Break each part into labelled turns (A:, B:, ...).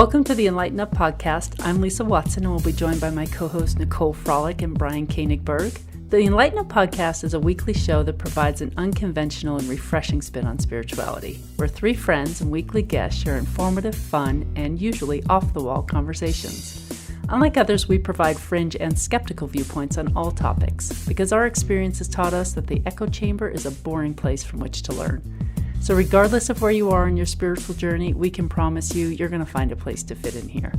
A: Welcome to the Enlighten Up podcast. I'm Lisa Watson and we'll be joined by my co-hosts Nicole Frolick and Brian Koenigberg. The Enlighten Up podcast is a weekly show that provides an unconventional and refreshing spin on spirituality, where three friends and weekly guests share informative, fun, and usually off-the-wall conversations. Unlike others, we provide fringe and skeptical viewpoints on all topics, because our experience has taught us that the echo chamber is a boring place from which to learn. So regardless of where you are in your spiritual journey, we can promise you you're going to find a place to fit in here.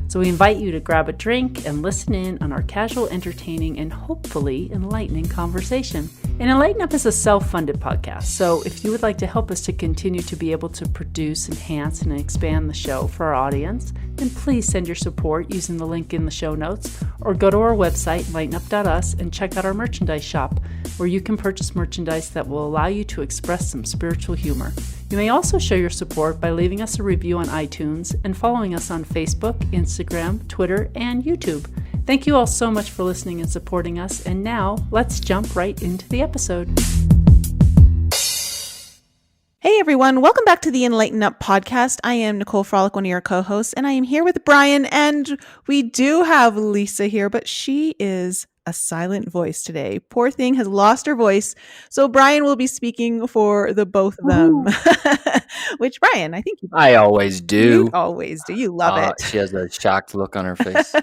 A: So we invite you to grab a drink and listen in on our casual, entertaining, and hopefully enlightening conversation. And Enlighten Up is a self-funded podcast, so if you would like to help us to continue to be able to produce, enhance, and expand the show for our audience, then please send your support using the link in the show notes, or go to our website, enlightenup.us, and check out our merchandise shop, where you can purchase merchandise that will allow you to express some spiritual humor. You may also show your support by leaving us a review on iTunes and following us on Facebook, Instagram, Twitter, and YouTube. Thank you all so much for listening and supporting us, and now let's jump right into the episode.
B: Hey everyone, welcome back to the Enlighten Up podcast. I am Nicole Frolick, one of your co-hosts, and I am here with Brian, and we do have Lisa here, but she is a silent voice today. Poor thing has lost her voice, so Brian will be speaking for the both of them. Which, Brian, I think
C: I always do.
B: You always do. You love it.
C: She has a shocked look on her face.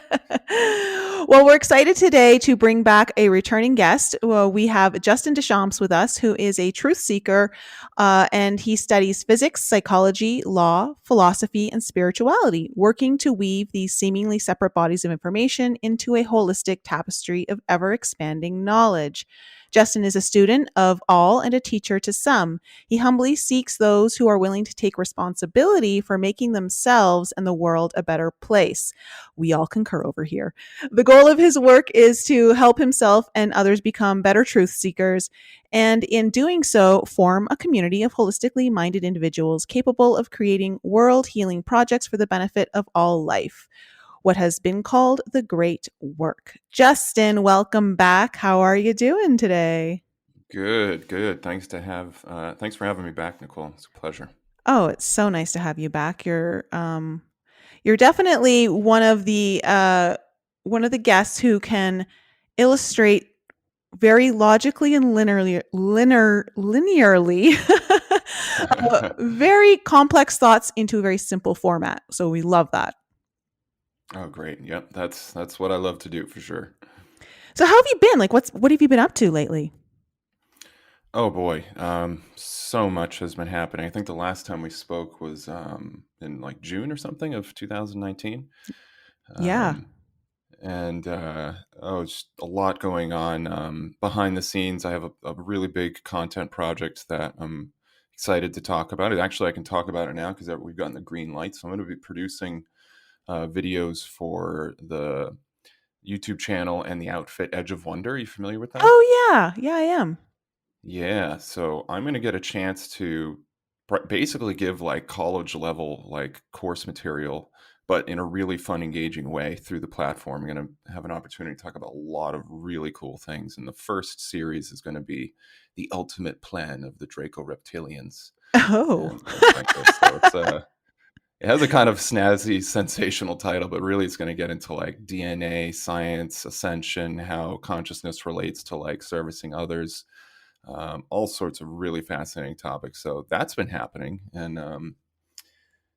B: Well, we're excited today to bring back a returning guest. Well, we have Justin Deschamps with us, who is a truth seeker, and he studies physics, psychology, law, philosophy, and spirituality, working to weave these seemingly separate bodies of information into a holistic tapestry of ever-expanding knowledge. Justin is a student of all and a teacher to some. He humbly seeks those who are willing to take responsibility for making themselves and the world a better place. We all concur over here. The goal of his work is to help himself and others become better truth seekers, and in doing so, form a community of holistically minded individuals capable of creating world-healing projects for the benefit of all life. What has been called the great work. Justin, welcome back. How are you doing today?
D: Good. Thanks for having me back, Nicole. It's a pleasure.
B: Oh, it's so nice to have you back. You're definitely one of the guests who can illustrate very logically and linearly very complex thoughts into a very simple format. So we love that.
D: Oh, great. Yep. That's what I love to do for sure.
B: So how have you been? Like, what have you been up to lately?
D: Oh boy. So much has been happening. I think the last time we spoke was in like June or something of 2019.
B: Yeah.
D: Just a lot going on behind the scenes. I have a really big content project that I'm excited to talk about. Actually, I can talk about it now because we've gotten the green light. So I'm going to be producing videos for the YouTube channel and the outfit Edge of Wonder. Are you familiar with that?
B: Oh yeah, I am.
D: Yeah, so I'm going to get a chance to basically give like college level like course material, but in a really fun, engaging way through the platform. I'm going to have an opportunity to talk about a lot of really cool things. And the first series is going to be the ultimate plan of the Draco reptilians.
B: Oh.
D: So it has a kind of snazzy, sensational title, but really it's going to get into like DNA, science, ascension, how consciousness relates to like servicing others, all sorts of really fascinating topics. So that's been happening. And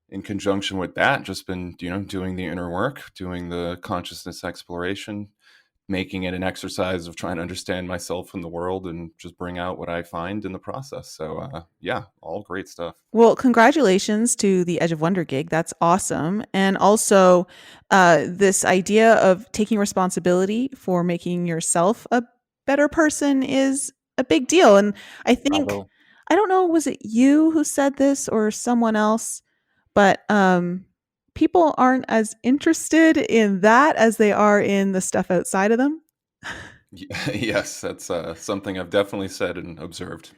D: in conjunction with that, just been, doing the inner work, doing the consciousness exploration, making it an exercise of trying to understand myself and the world and just bring out what I find in the process. So all great stuff.
B: Well, congratulations to the Edge of Wonder gig. That's awesome. And also this idea of taking responsibility for making yourself a better person is a big deal. And I think, I don't know, was it you who said this or someone else, but people aren't as interested in that as they are in the stuff outside of them.
D: Yes, that's something I've definitely said and observed.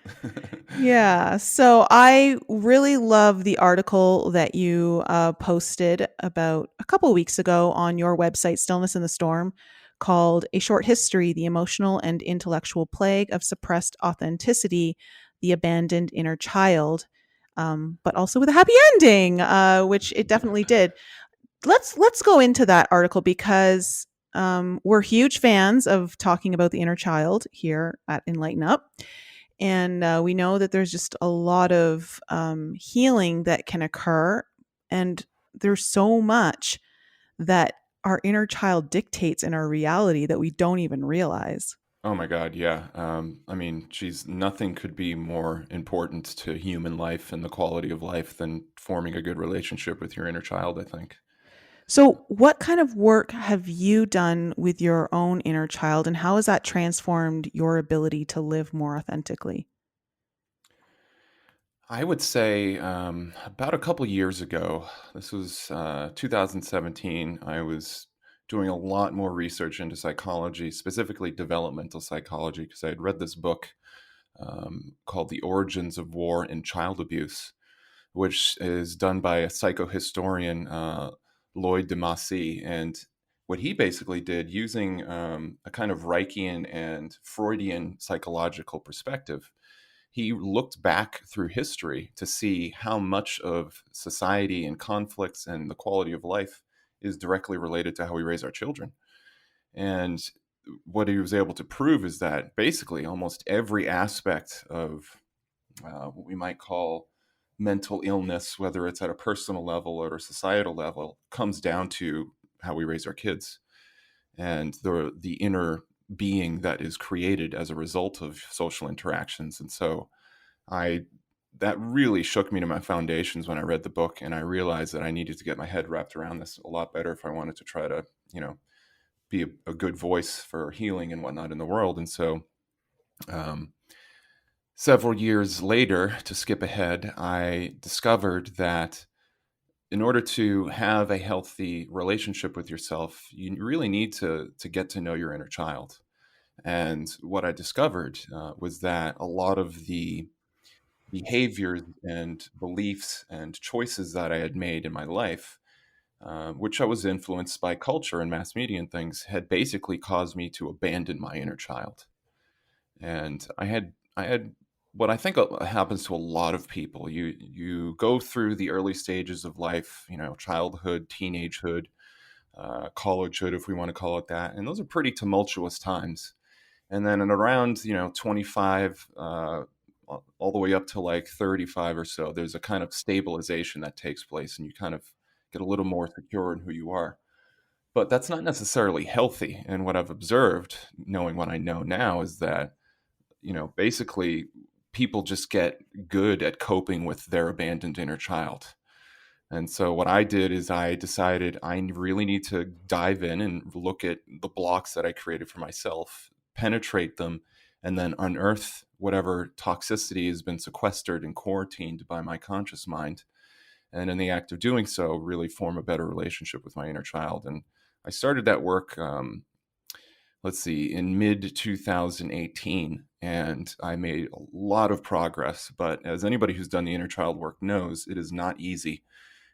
B: Yeah. So I really love the article that you posted about a couple of weeks ago on your website, Stillness in the Storm, called A Short History, the Emotional and Intellectual Plague of Suppressed Authenticity, the Abandoned Inner Child. But also with a happy ending, which it definitely did. let's go into that article because we're huge fans of talking about the inner child here at Enlighten Up. And we know that there's just a lot of healing that can occur. And there's so much that our inner child dictates in our reality that we don't even realize.
D: Oh my God, yeah. I mean, geez, nothing could be more important to human life and the quality of life than forming a good relationship with your inner child, I think.
B: So, what kind of work have you done with your own inner child, and how has that transformed your ability to live more authentically?
D: I would say about a couple years ago, this was 2017, I was doing a lot more research into psychology, specifically developmental psychology, because I had read this book called The Origins of War and Child Abuse, which is done by a psychohistorian, Lloyd DeMassy. And what he basically did, using a kind of Reichian and Freudian psychological perspective, he looked back through history to see how much of society and conflicts and the quality of life is directly related to how we raise our children. And what he was able to prove is that basically almost every aspect of what we might call mental illness, whether it's at a personal level or a societal level, comes down to how we raise our kids and the inner being that is created as a result of social interactions. And so I that really shook me to my foundations when I read the book, and I realized that I needed to get my head wrapped around this a lot better if I wanted to try to, be a good voice for healing and whatnot in the world. And so, um, several years later, to skip ahead, I discovered that in order to have a healthy relationship with yourself, you really need to get to know your inner child. And what I discovered was that a lot of the behaviors and beliefs and choices that I had made in my life, which I was influenced by culture and mass media and things, had basically caused me to abandon my inner child. And I had what I think happens to a lot of people. You go through the early stages of life, childhood, teenagehood, collegehood, if we want to call it that, and those are pretty tumultuous times. And then in around 25 all the way up to like 35 or so, there's a kind of stabilization that takes place, and you kind of get a little more secure in who you are. But that's not necessarily healthy. And what I've observed, knowing what I know now, is that basically people just get good at coping with their abandoned inner child. And so what I did is I decided I really need to dive in and look at the blocks that I created for myself, penetrate them, and then unearth whatever toxicity has been sequestered and quarantined by my conscious mind. And in the act of doing so, really form a better relationship with my inner child. And I started that work, let's see, in mid 2018, and I made a lot of progress. But as anybody who's done the inner child work knows, it is not easy.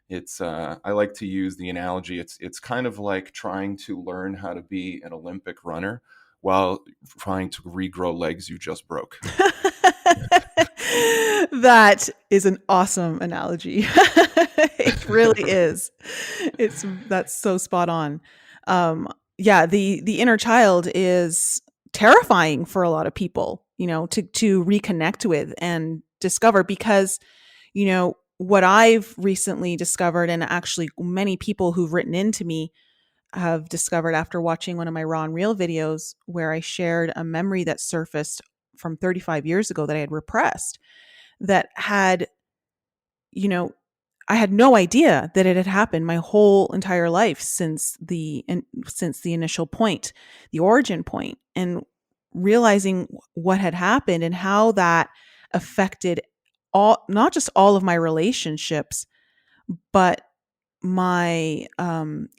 D: It's I like to use the analogy. It's kind of like trying to learn how to be an Olympic runner while trying to regrow legs you just broke.
B: That is an awesome analogy. It really is. That's so spot on. Um, yeah, the inner child is terrifying for a lot of people, to reconnect with and discover because, what I've recently discovered, and actually many people who've written into me have discovered after watching one of my Raw and Real videos where I shared a memory that surfaced from 35 years ago that I had repressed that had, you know, I had no idea that it had happened my whole entire life since the initial point, the origin point, and realizing what had happened and how that affected not just all of my relationships, but my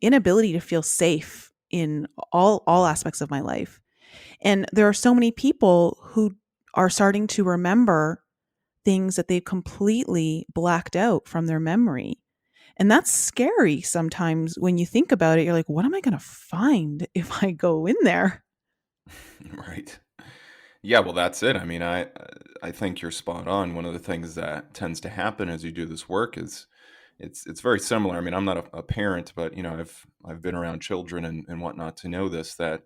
B: inability to feel safe in all aspects of my life. And there are so many people who are starting to remember things that they've completely blacked out from their memory. And that's scary sometimes when you think about it. You're like, what am I going to find if I go in there?
D: Right. Yeah, well, that's it. I mean, I think you're spot on. One of the things that tends to happen as you do this work is it's very similar. I mean, I'm not a parent, but I've been around children and whatnot to know this, that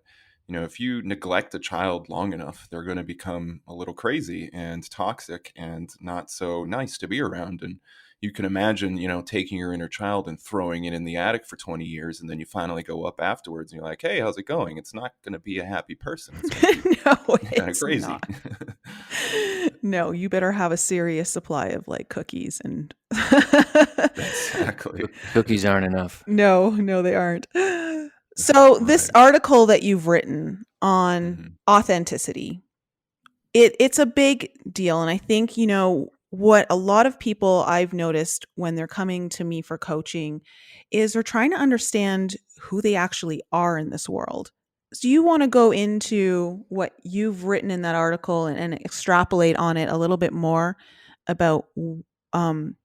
D: if you neglect a child long enough, they're going to become a little crazy and toxic and not so nice to be around. And you can imagine, taking your inner child and throwing it in the attic for 20 years, and then you finally go up afterwards and you're like, hey, how's it going? It's not going to be a happy person. It's going to be
B: No,
D: kind of
B: it's
D: crazy.
B: not. No, you better have a serious supply of like cookies and
D: Exactly.
C: Cookies aren't enough.
B: No, they aren't. So this
D: Right.
B: article that you've written on
D: Mhm.
B: authenticity, it's a big deal. And I think, what a lot of people I've noticed when they're coming to me for coaching is they're trying to understand who they actually are in this world. So you want to go into what you've written in that article and extrapolate on it a little bit more about um,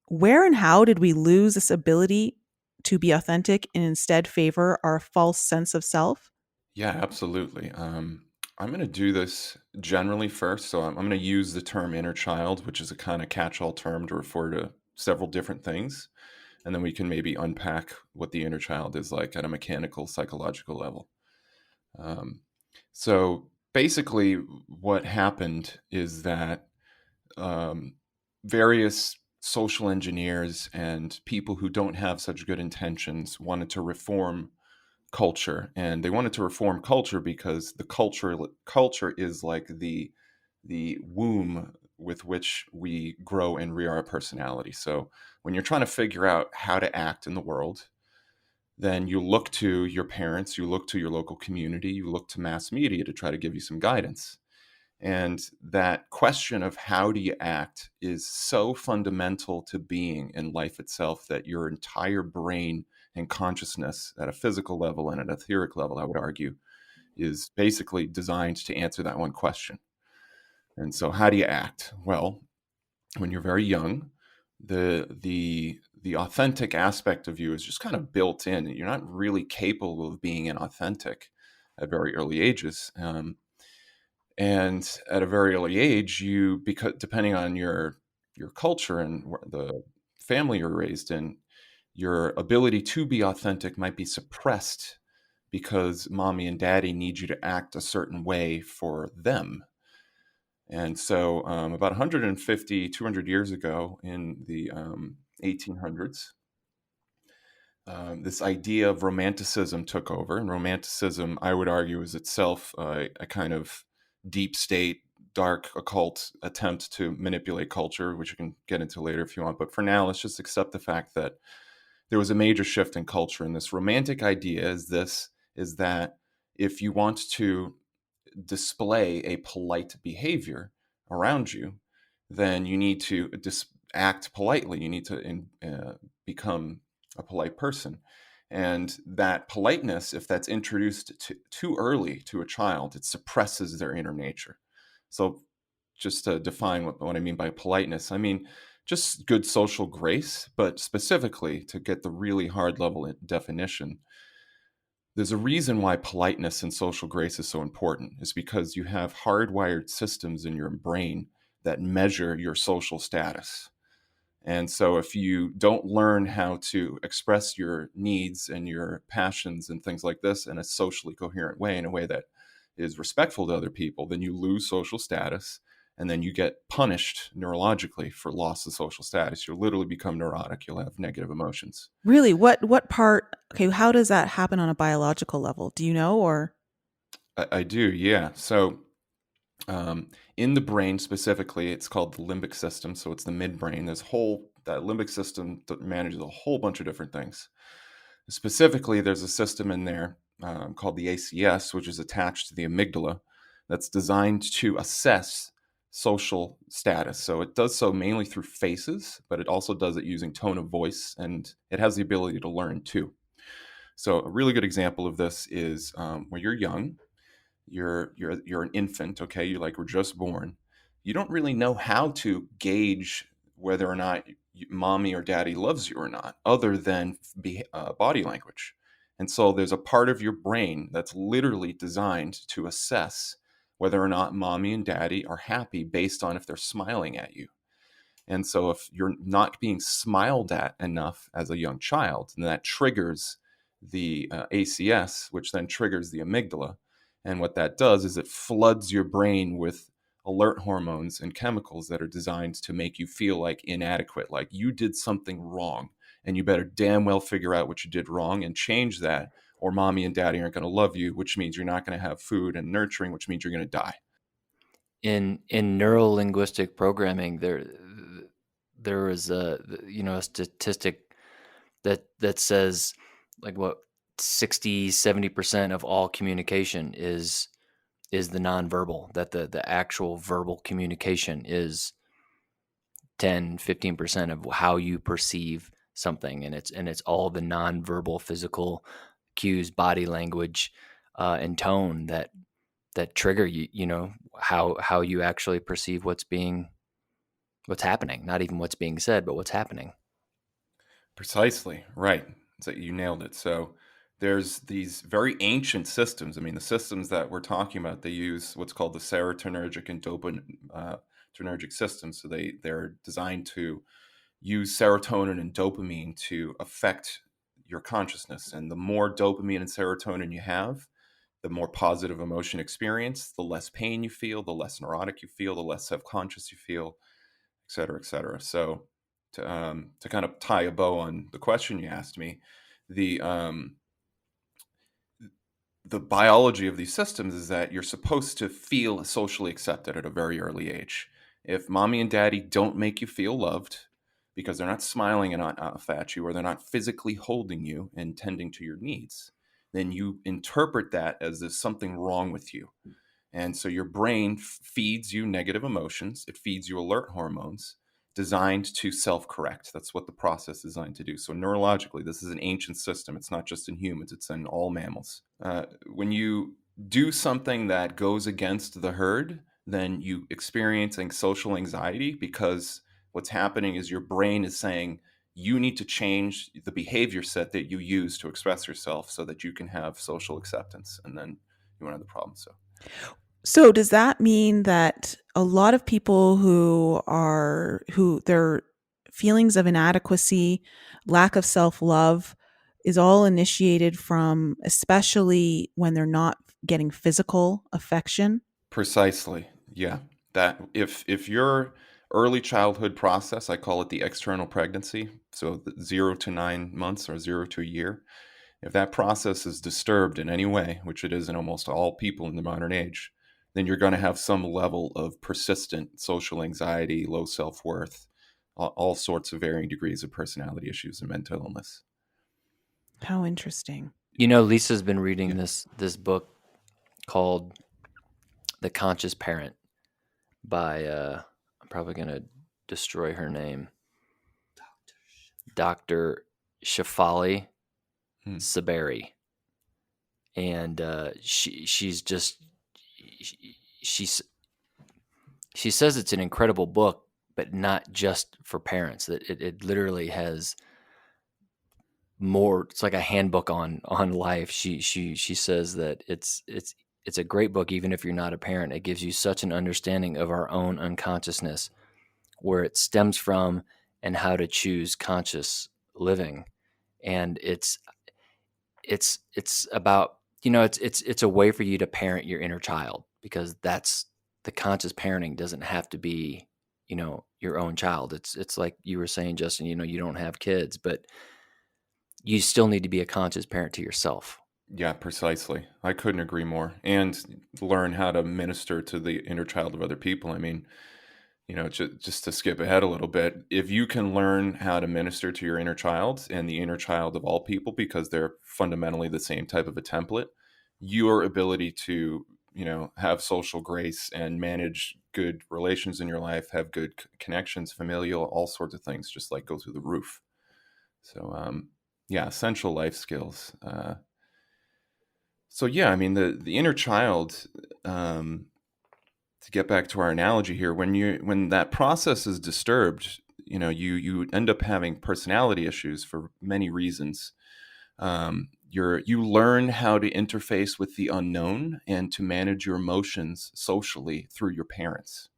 B: where and how did we lose this ability to be authentic and instead favor our false sense of self?
D: Yeah, absolutely. I'm going to do this generally first. So I'm going to use the term inner child, which is a kind of catch-all term to refer to several different things. And then we can maybe unpack what the inner child is like at a mechanical, psychological level. Um, so basically, what happened is that um, various social engineers and people who don't have such good intentions wanted to reform culture, and they wanted to reform culture because the culture is like the womb with which we grow and rear our personality. So when you're trying to figure out how to act in the world, then you look to your parents, you look to your local community, you look to mass media to try to give you some guidance. And that question of how do you act is so fundamental to being in life itself that your entire brain and consciousness at a physical level and at an etheric level, I would argue, is basically designed to answer that one question. And so how do you act? Well, when you're very young, the authentic aspect of you is just kind of built in. You're not really capable of being inauthentic at very early ages. And at a very early age, because depending on your culture and the family you're raised in, your ability to be authentic might be suppressed because mommy and daddy need you to act a certain way for them. And so about 150, 200 years ago in the 1800s, this idea of romanticism took over. And romanticism, I would argue, is itself a kind of deep state, dark, occult attempt to manipulate culture, which you can get into later if you want. But for now, let's just accept the fact that there was a major shift in culture. And this romantic idea is that if you want to display a polite behavior around you, then you need to act politely. You need to become a polite person. And that politeness, if that's introduced too early to a child, it suppresses their inner nature. So, just to define what I mean by politeness, I mean just good social grace, but specifically to get the really hard level definition, there's a reason why politeness and social grace is so important, is because you have hardwired systems in your brain that measure your social status. And so if you don't learn how to express your needs and your passions and things like this in a socially coherent way, in a way that is respectful to other people, then you lose social status, and then you get punished neurologically for loss of social status. You'll literally become neurotic. You'll have negative emotions.
B: Really, what part? Okay, how does that happen on a biological level? Do you know, or
D: I do, yeah. So in the brain specifically, it's called the limbic system. So it's the midbrain. That limbic system that manages a whole bunch of different things. Specifically, there's a system in there called the ACS, which is attached to the amygdala, that's designed to assess social status. So it does so mainly through faces, but it also does it using tone of voice, and it has the ability to learn too. So a really good example of this is when you're young, you're an infant, okay? You like were just born. You don't really know how to gauge whether or not mommy or daddy loves you or not, other than body language. And so there's a part of your brain that's literally designed to assess whether or not mommy and daddy are happy based on if they're smiling at you. And so if you're not being smiled at enough as a young child, then that triggers the ACS, which then triggers the amygdala. And what that does is it floods your brain with alert hormones and chemicals that are designed to make you feel like inadequate, like you did something wrong, and you better damn well figure out what you did wrong and change that, or mommy and daddy aren't going to love you, which means you're not going to have food and nurturing, which means you're going to die.
C: In neuro linguistic programming, there is a statistic that says like what 60-70% of all communication is the nonverbal, that the actual verbal communication is 10-15% of how you perceive something, and it's all the nonverbal physical cues, body language, and tone that trigger how you actually perceive what's happening, not even what's being said, but what's happening.
D: Precisely, right. So you nailed it. So there's these very ancient systems. I mean, the systems that we're talking about, they use what's called the serotonergic and dopaminergic systems. So they're designed to use serotonin and dopamine to affect your consciousness. And the more dopamine and serotonin you have, the more positive emotion experience, the less pain you feel, the less neurotic you feel, the less self-conscious you feel, et cetera, et cetera. So to kind of tie a bow on the question you asked me, the biology of these systems is that you're supposed to feel socially accepted at a very early age. If mommy and daddy don't make you feel loved because they're not smiling and off at you, or they're not physically holding you and tending to your needs, then you interpret that as there's something wrong with you. And so your brain feeds you negative emotions. It feeds you alert hormones designed to self-correct. That's what the process is designed to do. So neurologically, this is an ancient system. It's not just in humans, it's in all mammals. When you do something that goes against the herd, then you experiencing social anxiety, because what's happening is your brain is saying, you need to change the behavior set that you use to express yourself so that you can have social acceptance. And then you won't have the problem.
B: So does that mean that a lot of people who their feelings of inadequacy, lack of self-love is all initiated from, especially when they're not getting physical affection?
D: Precisely. Yeah. That if your early childhood process, I call it the external pregnancy, so 0 to 9 months or 0 to a year, if that process is disturbed in any way, which it is in almost all people in the modern age, then you're going to have some level of persistent social anxiety, low self-worth, all sorts of varying degrees of personality issues and mental illness.
B: How interesting.
C: Lisa's been reading
D: Yeah.
C: this book called The Conscious Parent by I'm probably going to destroy her name, Dr. Shafali Saberi. And she says it's an incredible book, but not just for parents. That it literally has more. It's like a handbook on life. She says that it's a great book, even if you're not a parent. It gives you such an understanding of our own unconsciousness, where it stems from, and how to choose conscious living. And it's about, it's a way for you to parent your inner child, because that's the conscious parenting doesn't have to be, your own child. It's like you were saying, Justin, you don't have kids, but you still need to be a conscious parent to yourself.
D: Yeah, precisely. I couldn't agree more. And learn how to minister to the inner child of other people. I mean, just to skip ahead a little bit, if you can learn how to minister to your inner child and the inner child of all people, because they're fundamentally the same type of a template, your ability to, have social grace and manage good relations in your life, have good connections, familial, all sorts of things, just like go through the roof. So, yeah, essential life skills. So yeah, I mean, the inner child, to get back to our analogy here, when that process is disturbed, you end up having personality issues for many reasons. You learn how to interface with the unknown and to manage your emotions socially through your parents.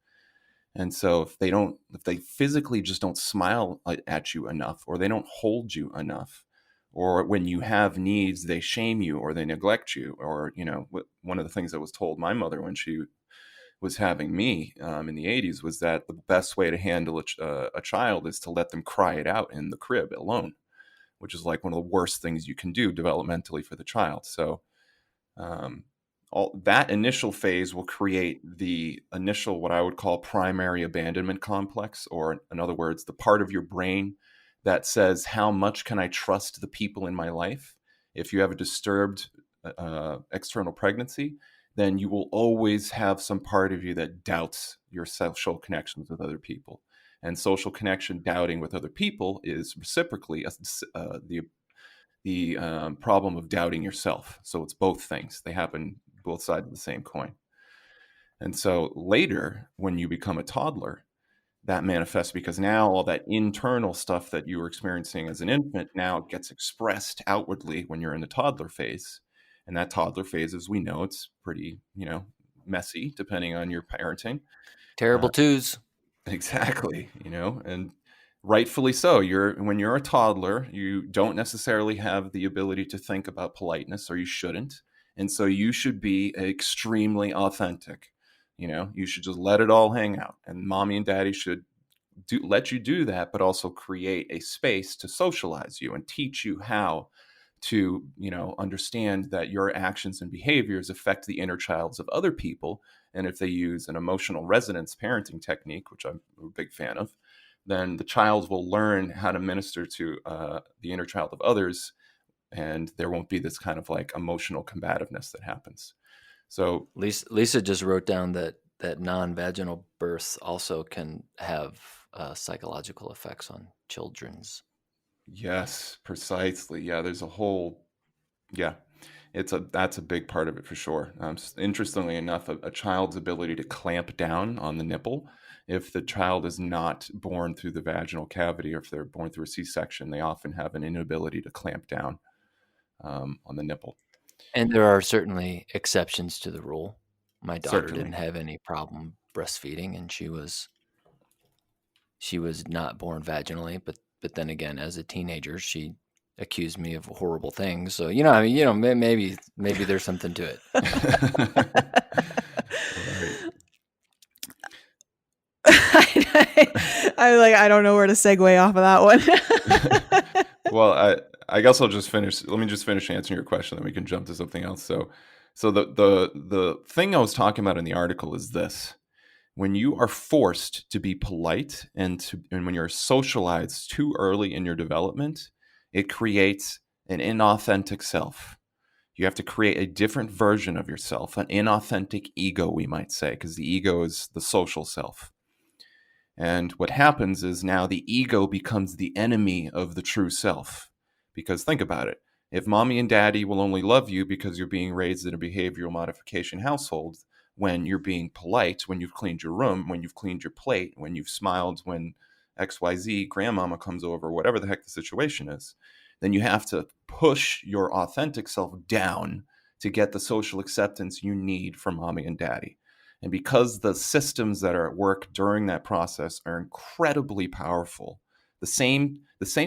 D: And so if they physically just don't smile at you enough, or they don't hold you enough, or when you have needs, they shame you or they neglect you, or, one of the things that was told my mother when she was having me in the 80s was that the best way to handle a child is to let them cry it out in the crib alone, which is like one of the worst things you can do developmentally for the child. So um, all that initial phase will create the initial, what I would call primary abandonment complex, or in other words, the part of your brain that says, how much can I trust the people in my life? If you have a disturbed external pregnancy, then you will always have some part of you that doubts your social connections with other people. And social connection doubting with other people is reciprocally the problem of doubting yourself. So it's both things. They happen both sides of the same coin. And so later, when you become a toddler, that manifests because now all that internal stuff that you were experiencing as an infant now gets expressed outwardly when you're in the toddler phase. And that toddler phase, as we know, it's pretty, messy depending on your parenting.
C: Terrible twos.
D: Exactly, and rightfully so. When you're a toddler, you don't necessarily have the ability to think about politeness, or you shouldn't. And so you should be extremely authentic. You should just let it all hang out. And mommy and daddy should let you do that, but also create a space to socialize you and teach you how to, understand that your actions and behaviors affect the inner childs of other people. And if they use an emotional resonance parenting technique, which I'm a big fan of, then the child will learn how to minister to the inner child of others, and there won't be this kind of like emotional combativeness that happens. So
C: Lisa just wrote down that non-vaginal births also can have psychological effects on children's.
D: yes, precisely. Yeah, there's a whole, yeah, that's a big part of it for sure. Interestingly enough, a child's ability to clamp down on the nipple, if the child is not born through the vaginal cavity, or if they're born through a C-section, they often have an inability to clamp down on the nipple.
C: And there are certainly exceptions to the rule. My daughter
D: Certainly.
C: didn't have any problem breastfeeding, and she was not born vaginally, but then again, as a teenager, she accused me of horrible things. So, maybe there's something to it.
D: Right.
B: I don't know where to segue off of that one.
D: Well, I guess I'll just finish. Let me just finish answering your question, then we can jump to something else. So the thing I was talking about in the article is this: when you are forced to be polite and when you're socialized too early in your development, it creates an inauthentic self. You have to create a different version of yourself, an inauthentic ego, we might say, because the ego is the social self. And what happens is now the ego becomes the enemy of the true self. Because think about it. If mommy and daddy will only love you because you're being raised in a behavioral modification household, when you're being polite, when you've cleaned your room, when you've cleaned your plate, when you've smiled when XYZ grandmama comes over, whatever the heck the situation is, then you have to push your authentic self down to get the social acceptance you need from mommy and daddy. And because the systems that are at work during that process are incredibly powerful, the same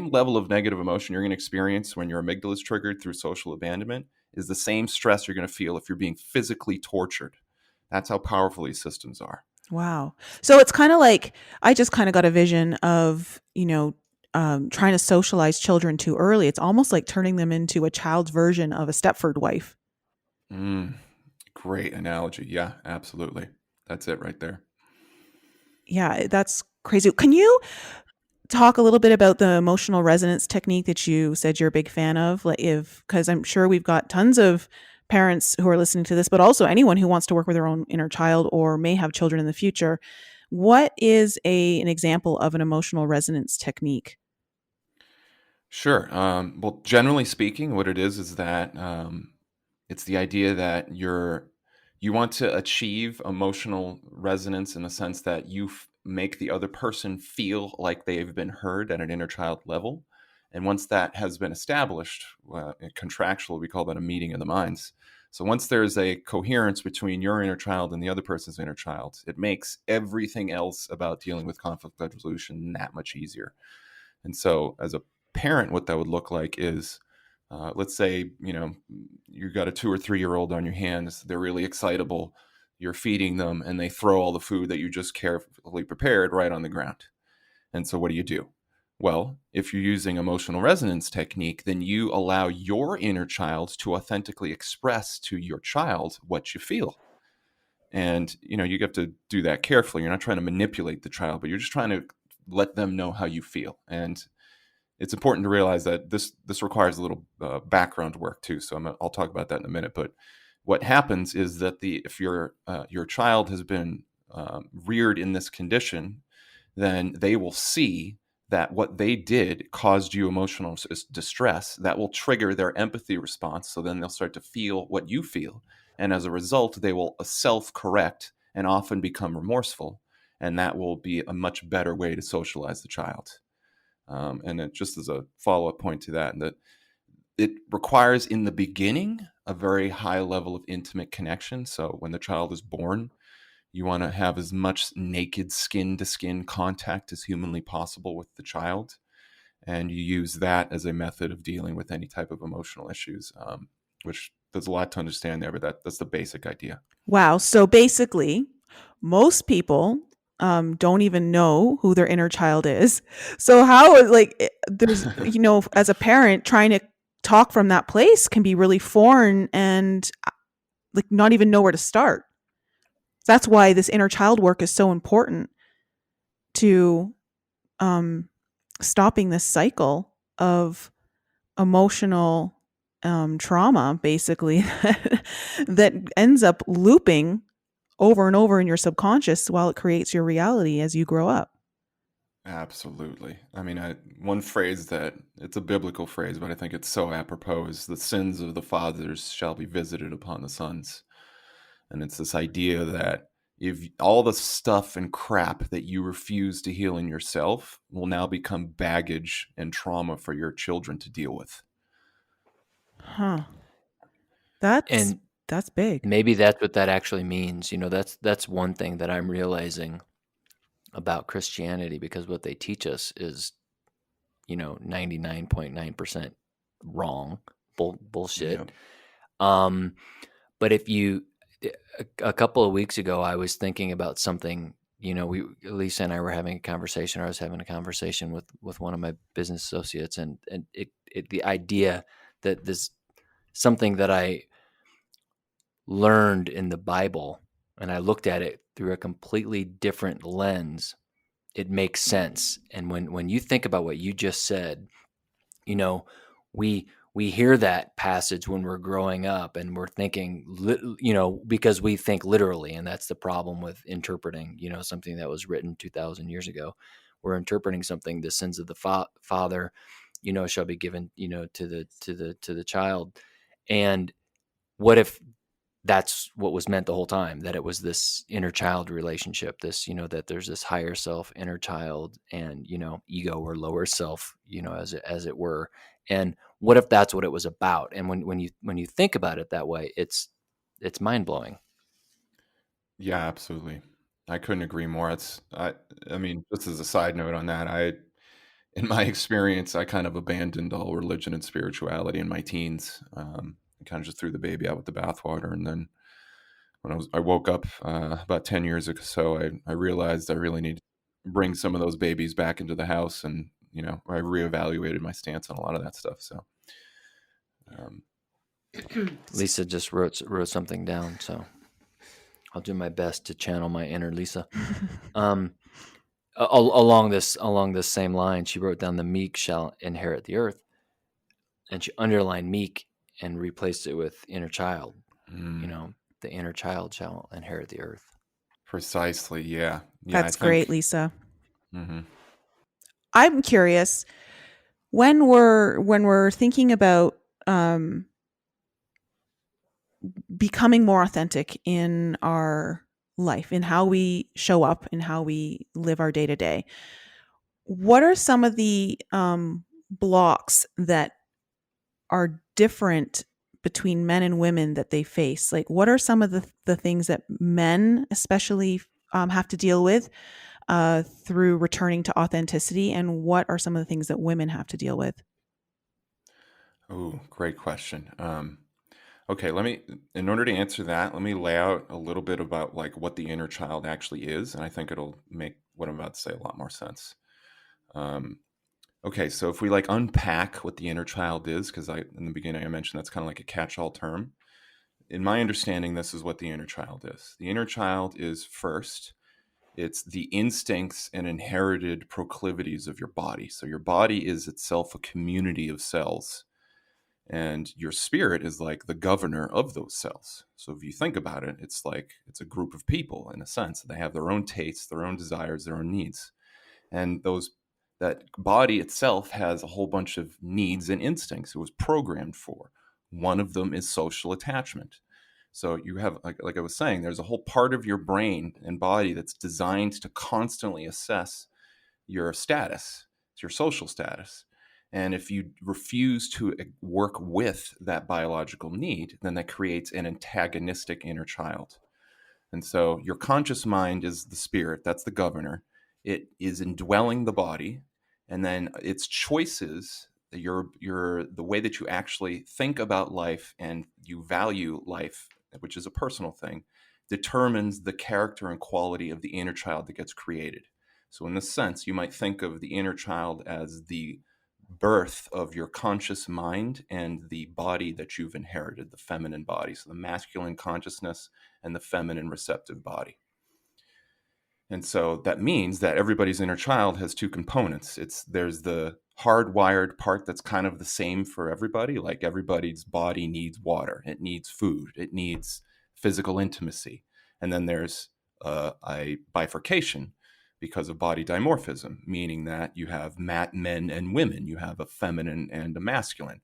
D: level of negative emotion you're going to experience when your amygdala is triggered through social abandonment is the same stress you're going to feel if you're being physically tortured. That's how powerful these systems are.
B: Wow. So it's kind of like, I just kind of got a vision of, trying to socialize children too early. It's almost like turning them into a child's version of a Stepford wife.
D: Great analogy. Yeah, absolutely. That's it right there.
B: Yeah, that's crazy. Can you talk a little bit about the emotional resonance technique that you said you're a big fan of? Because I'm sure we've got tons of parents who are listening to this, but also anyone who wants to work with their own inner child or may have children in the future. What is an example of an emotional resonance technique?
D: Sure. Well, generally speaking, what it is that it's the idea that you want to achieve emotional resonance in the sense that you make the other person feel like they've been heard at an inner child level. And once that has been established, contractual, we call that a meeting of the minds. So once there's a coherence between your inner child and the other person's inner child, it makes everything else about dealing with conflict resolution that much easier. And so as a parent, what that would look like is, let's say, you got a 2 or 3 year old on your hands. They're really excitable. You're feeding them and they throw all the food that you just carefully prepared right on the ground. And so what do? Well, if you're using emotional resonance technique, then you allow your inner child to authentically express to your child what you feel. And, you have to do that carefully. You're not trying to manipulate the child, but you're just trying to let them know how you feel. And it's important to realize that this requires a little background work too. So I'll talk about that in a minute. But what happens is that if your child has been reared in this condition, then they will see that what they did caused you emotional distress. That will trigger their empathy response. So then they'll start to feel what you feel. And as a result, they will self-correct and often become remorseful. And that will be a much better way to socialize the child. And it just as a follow-up point to that it requires in the beginning a very high level of intimate connection. So when the child is born, you want to have as much naked skin-to-skin contact as humanly possible with the child. And you use that as a method of dealing with any type of emotional issues, which there's a lot to understand there, but that's the basic idea.
B: Wow. So basically, most people don't even know who their inner child is. So how, there's, as a parent, trying to talk from that place can be really foreign and not even know where to start. That's why this inner child work is so important to stopping this cycle of emotional trauma, basically, that ends up looping over and over in your subconscious while it creates your reality as you grow up.
D: Absolutely. I mean, one phrase that it's a biblical phrase, but I think it's so apropos is the sins of the fathers shall be visited upon the sons. And it's this idea that if all the stuff and crap that you refuse to heal in yourself will now become baggage and trauma for your children to deal with.
B: Huh. That's big.
C: Maybe that's what that actually means. That's one thing that I'm realizing about Christianity, because what they teach us is, 99.9% wrong, bullshit.
D: Yep.
C: But if a couple of weeks ago, I was thinking about something, Lisa and I were having a conversation, or I was having a conversation with one of my business associates, and the idea that this something that I learned in the Bible, and I looked at it through a completely different lens, it makes sense. And when you think about what you just said, we hear that passage when we're growing up, and we're thinking, because we think literally, and that's the problem with interpreting, something that was written 2,000 years ago. We're interpreting something, the sins of the father, shall be given, to the child. And what if that's what was meant the whole time, that it was this inner child relationship, this, that there's this higher self, inner child, and, ego or lower self, as it were. And what if that's what it was about? And when you think about it that way, it's mind blowing.
D: Yeah, absolutely. I couldn't agree more. I mean, just as a side note on that, in my experience, I kind of abandoned all religion and spirituality in my teens. I kind of just threw the baby out with the bathwater. And then when I woke up about 10 years ago, so I realized I really need to bring some of those babies back into the house. And, I reevaluated my stance on a lot of that stuff. So
C: Lisa just wrote something down, so I'll do my best to channel my inner Lisa. Along this same line, she wrote down, the meek shall inherit the earth, and she underlined meek and replaced it with inner child. The inner child shall inherit the earth.
D: Precisely. Yeah.
B: That's great, Lisa.
D: Mm-hmm.
B: I'm curious, when we're thinking about becoming more authentic in our life, in how we show up, in how we live our day to day, what are some of the blocks that are different between men and women that they face? Like, what are some of the things that men especially have to deal with through returning to authenticity, and what are some of the things that women have to deal with?
D: Oh, great question. Okay, in order to answer that, let me lay out a little bit about like what the inner child actually is, and I think it'll make what I'm about to say a lot more sense. Um, okay, so if we like unpack what the inner child is, because in the beginning I mentioned that's kind of like a catch-all term. In my understanding, this is what the inner child is. The inner child is first, it's the instincts and inherited proclivities of your body. So your body is itself a community of cells, and your spirit is like the governor of those cells. So if you think about it, it's like it's a group of people in a sense. They have their own tastes, their own desires, their own needs. And that body itself has a whole bunch of needs and instincts it was programmed for. One of them is social attachment. So you have, like I was saying, there's a whole part of your brain and body that's designed to constantly assess your status, your social status. And if you refuse to work with that biological need, then that creates an antagonistic inner child. And so your conscious mind is the spirit, that's the governor. It is indwelling the body, and then its choices, the way that you actually think about life and you value life, which is a personal thing, determines the character and quality of the inner child that gets created. So in this sense, you might think of the inner child as the birth of your conscious mind and the body that you've inherited, the feminine body, so the masculine consciousness and the feminine receptive body. And so that means that everybody's inner child has two components. There's the hardwired part that's kind of the same for everybody. Like everybody's body needs water, it needs food, it needs physical intimacy. And then there's a bifurcation because of body dimorphism, meaning that you have men and women, you have a feminine and a masculine.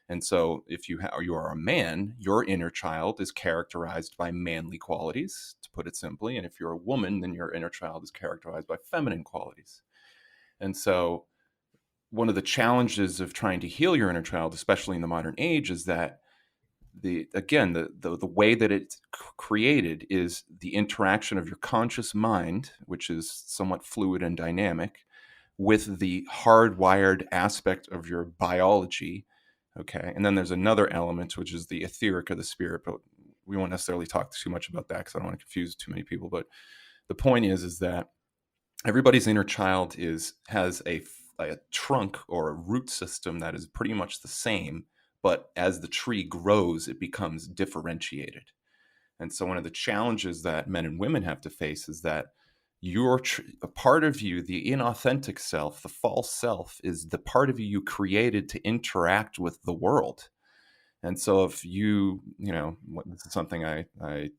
D: And so if you are a man, your inner child is characterized by manly qualities, to put it simply. And if you're a woman, then your inner child is characterized by feminine qualities. And so one of the challenges of trying to heal your inner child, especially in the modern age, is that the way that it's created is the interaction of your conscious mind, which is somewhat fluid and dynamic, with the hardwired aspect of your biology. Okay. And then there's another element, which is the etheric of the spirit, but we won't necessarily talk too much about that because I don't want to confuse too many people. But the point is that everybody's inner child has a trunk or a root system that is pretty much the same, but as the tree grows, it becomes differentiated. And so one of the challenges that men and women have to face is that a part of you, the inauthentic self, the false self, is the part of you created to interact with the world. And so if this is something I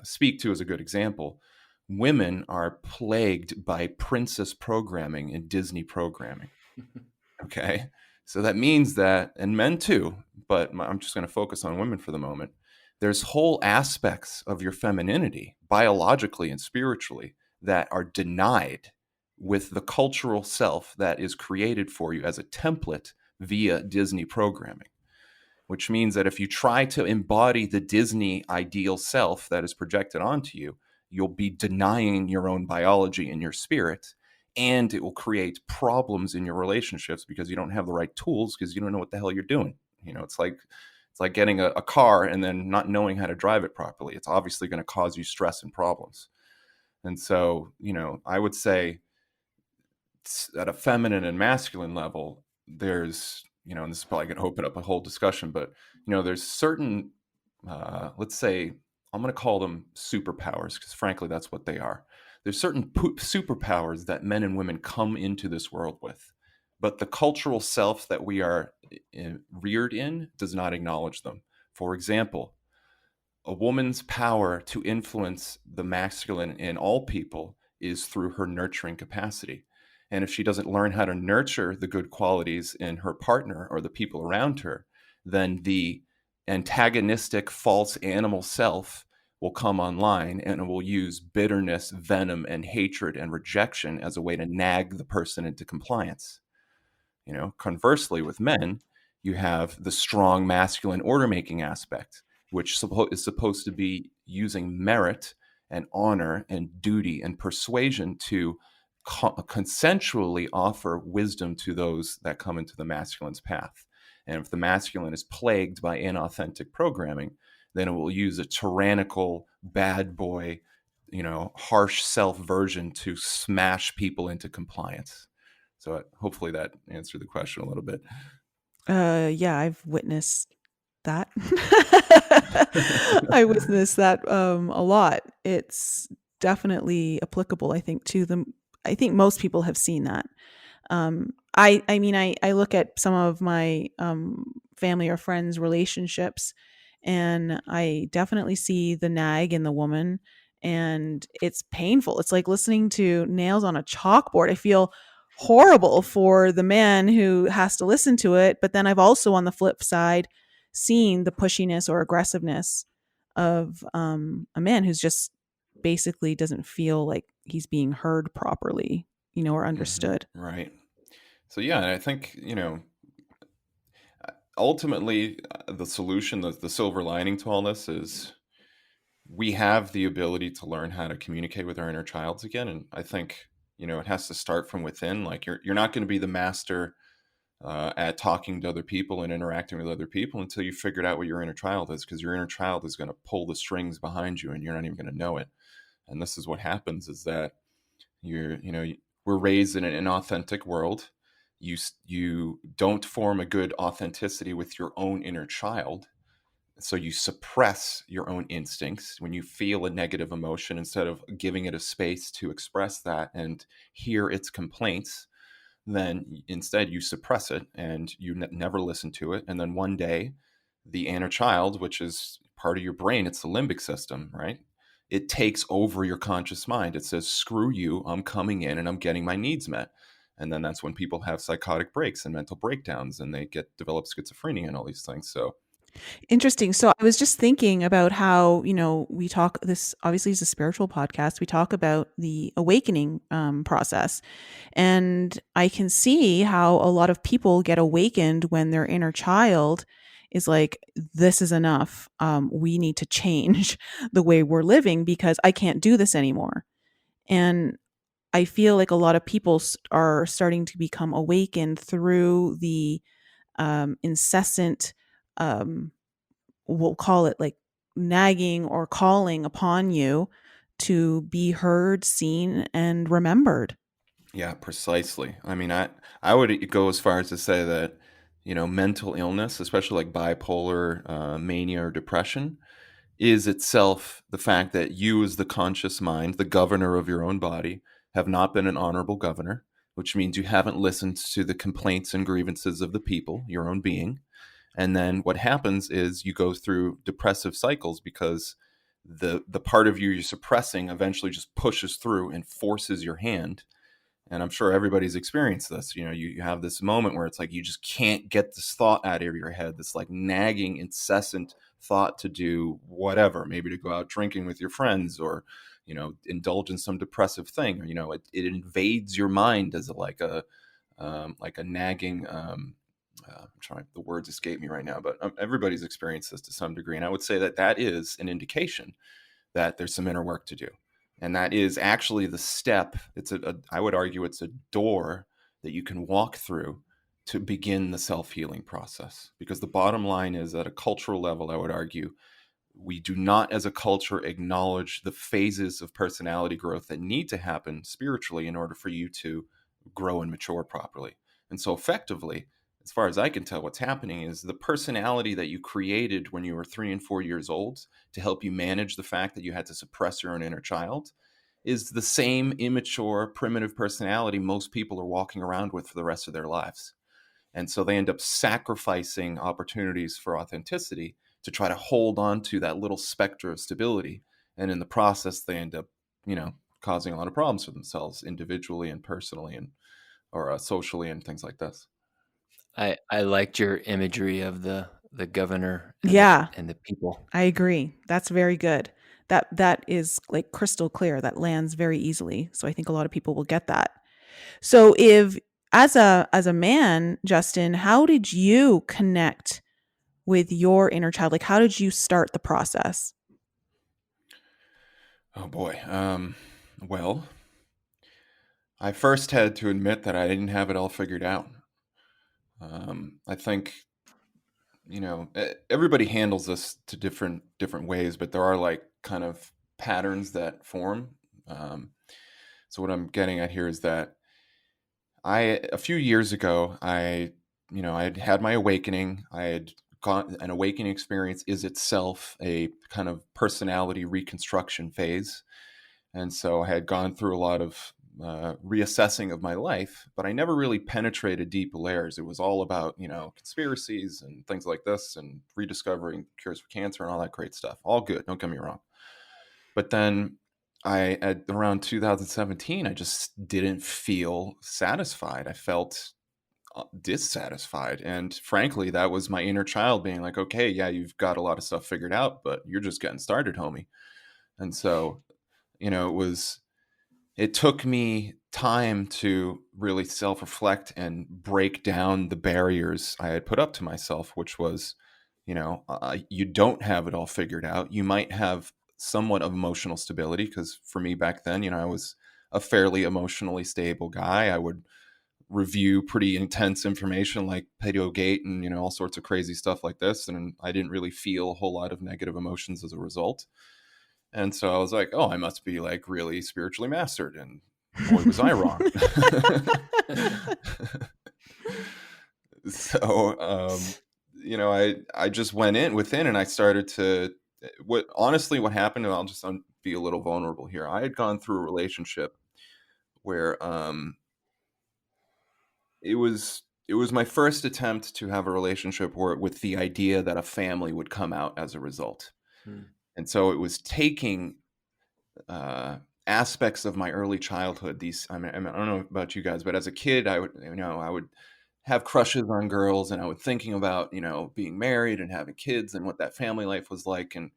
D: speak to as a good example, women are plagued by princess programming and Disney programming. Okay. So that means that, and men too, but I'm just going to focus on women for the moment. There's whole aspects of your femininity, biologically and spiritually, that are denied with the cultural self that is created for you as a template via Disney programming. Which means that if you try to embody the Disney ideal self that is projected onto you, you'll be denying your own biology and your spirit, and it will create problems in your relationships because you don't have the right tools because you don't know what the hell you're doing. It's like getting a car and then not knowing how to drive it properly. It's obviously going to cause you stress and problems. And so, I would say at a feminine and masculine level, there's, and this is probably going to open up a whole discussion, but, there's certain, let's say, I'm going to call them superpowers because frankly, that's what they are. There's certain superpowers that men and women come into this world with, but the cultural self that we are reared in does not acknowledge them. For example, a woman's power to influence the masculine in all people is through her nurturing capacity. And if she doesn't learn how to nurture the good qualities in her partner or the people around her, then the antagonistic false animal self will come online and it will use bitterness, venom, and hatred and rejection as a way to nag the person into compliance. Conversely, with men, You have the strong masculine order making aspect, which is supposed to be using merit and honor and duty and persuasion to consensually offer wisdom to those that come into the masculine's path. And if the masculine is plagued by inauthentic programming, then it will use a tyrannical, bad boy, harsh self version to smash people into compliance. So hopefully that answered the question a little bit.
B: Yeah, I've witnessed that. I witnessed that a lot. It's definitely applicable, I think, to them. I think most people have seen that. I mean, I look at some of my family or friends' relationships, and I definitely see the nag in the woman, and it's painful. It's like listening to nails on a chalkboard. I feel horrible for the man who has to listen to it, but then I've also, on the flip side, seen the pushiness or aggressiveness of a man who's just basically doesn't feel like he's being heard properly, or understood.
D: Right. So yeah, I think, ultimately the solution, the silver lining to all this is we have the ability to learn how to communicate with our inner childs again. And I think, it has to start from within. Like you're not going to be the master at talking to other people and interacting with other people until you figured out what your inner child is, because your inner child is going to pull the strings behind you and you're not even going to know it. And this is what happens, is that we're raised in an inauthentic world. You don't form a good authenticity with your own inner child. So you suppress your own instincts. When you feel a negative emotion, instead of giving it a space to express that and hear its complaints, then instead you suppress it and you never listen to it. And then one day, the inner child, which is part of your brain, it's the limbic system, right? It takes over your conscious mind. It says, screw you, I'm coming in and I'm getting my needs met. And then that's when people have psychotic breaks and mental breakdowns, and they develop schizophrenia and all these things. So
B: Interesting. So I was just thinking about how, we talk, this obviously is a spiritual podcast. We talk about the awakening process. And I can see how a lot of people get awakened when their inner child is like, this is enough. We need to change the way we're living because I can't do this anymore. And I feel like a lot of people are starting to become awakened through the incessant, um, we'll call it like nagging or calling upon you to be heard, seen, and remembered.
D: yeah, precisely. I mean, I would go as far as to say that, mental illness, especially like bipolar mania or depression, is itself the fact that you, as the conscious mind, the governor of your own body, have not been an honorable governor, which means you haven't listened to the complaints and grievances of the people, your own being. And then what happens is you go through depressive cycles because the part of you you're suppressing eventually just pushes through and forces your hand. And I'm sure everybody's experienced this. You have this moment where it's like you just can't get this thought out of your head, this like nagging, incessant thought to do whatever, maybe to go out drinking with your friends, or indulge in some depressive thing, or it invades your mind as like a nagging. I'm trying, the words escape me right now, but everybody's experienced this to some degree, and I would say that is an indication that there's some inner work to do. And that is actually the step. I would argue it's a door that you can walk through to begin the self-healing process. Because the bottom line is, at a cultural level, I would argue, we do not as a culture acknowledge the phases of personality growth that need to happen spiritually in order for you to grow and mature properly. And so effectively, as far as I can tell, what's happening is the personality that you created when you were 3 and 4 years old to help you manage the fact that you had to suppress your own inner child is the same immature, primitive personality most people are walking around with for the rest of their lives. And so they end up sacrificing opportunities for authenticity to try to hold on to that little specter of stability. And in the process, they end up, causing a lot of problems for themselves individually and personally, and or socially, and things like this.
C: I liked your imagery of the governor and
B: Yeah,
C: the people.
B: I agree. That's very good. That is like crystal clear. That lands very easily. So I think a lot of people will get that. So if as a man, Justin, how did you connect with your inner child? Like, how did you start the process?
D: Oh boy. Well, I first had to admit that I didn't have it all figured out. I think, everybody handles this to different ways, but there are like kind of patterns that form. Um, so what I'm getting at here is that a few years ago, I had had my awakening. I had got an awakening experience is itself a kind of personality reconstruction phase. And so I had gone through a lot of reassessing of my life, but I never really penetrated deep layers. It was all about, conspiracies and things like this and rediscovering cures for cancer and all that great stuff. All good, don't get me wrong. But then at around 2017, I just didn't feel satisfied. I felt dissatisfied. And frankly, that was my inner child being like, okay, yeah, you've got a lot of stuff figured out, but you're just getting started, homie. And so, it took me time to really self-reflect and break down the barriers I had put up to myself, which was, you don't have it all figured out. You might have somewhat of emotional stability, because for me back then, I was a fairly emotionally stable guy. I would review pretty intense information like Gate and, all sorts of crazy stuff like this. And I didn't really feel a whole lot of negative emotions as a result. And so I was like, oh, I must be like really spiritually mastered. And boy, was I wrong. So, I just went within and I started to, what happened, and I'll just be a little vulnerable here. I had gone through a relationship where it was my first attempt to have a relationship where with the idea that a family would come out as a result. And so it was taking aspects of my early childhood. I don't know about you guys, but as a kid, I would have crushes on girls, and I would thinking about, being married and having kids and what that family life was like. And,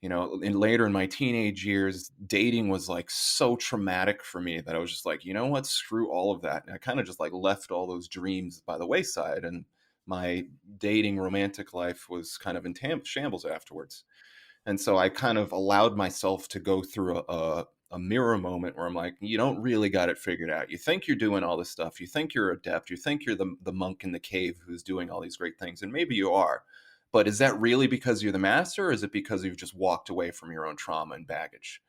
D: later in my teenage years, dating was like so traumatic for me that I was just like, you know what, screw all of that. And I kind of just like left all those dreams by the wayside. And my dating romantic life was kind of in shambles afterwards. And so I kind of allowed myself to go through a mirror moment where I'm like, you don't really got it figured out. You think you're doing all this stuff. You think you're adept. You think you're the monk in the cave who's doing all these great things. And maybe you are. But is that really because you're the master, or is it because you've just walked away from your own trauma and baggage?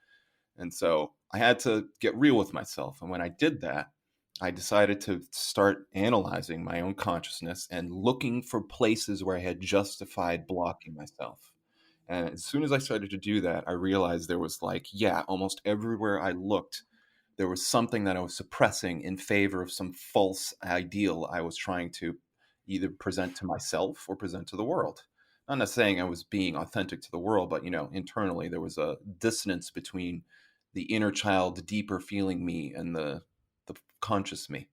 D: And so I had to get real with myself. And when I did that, I decided to start analyzing my own consciousness and looking for places where I had justified blocking myself. And as soon as I started to do that, I realized there was like, yeah, almost everywhere I looked, there was something that I was suppressing in favor of some false ideal I was trying to either present to myself or present to the world. I'm not saying I was being authentic to the world, but, internally there was a dissonance between the inner child, the deeper feeling me, and the conscious me.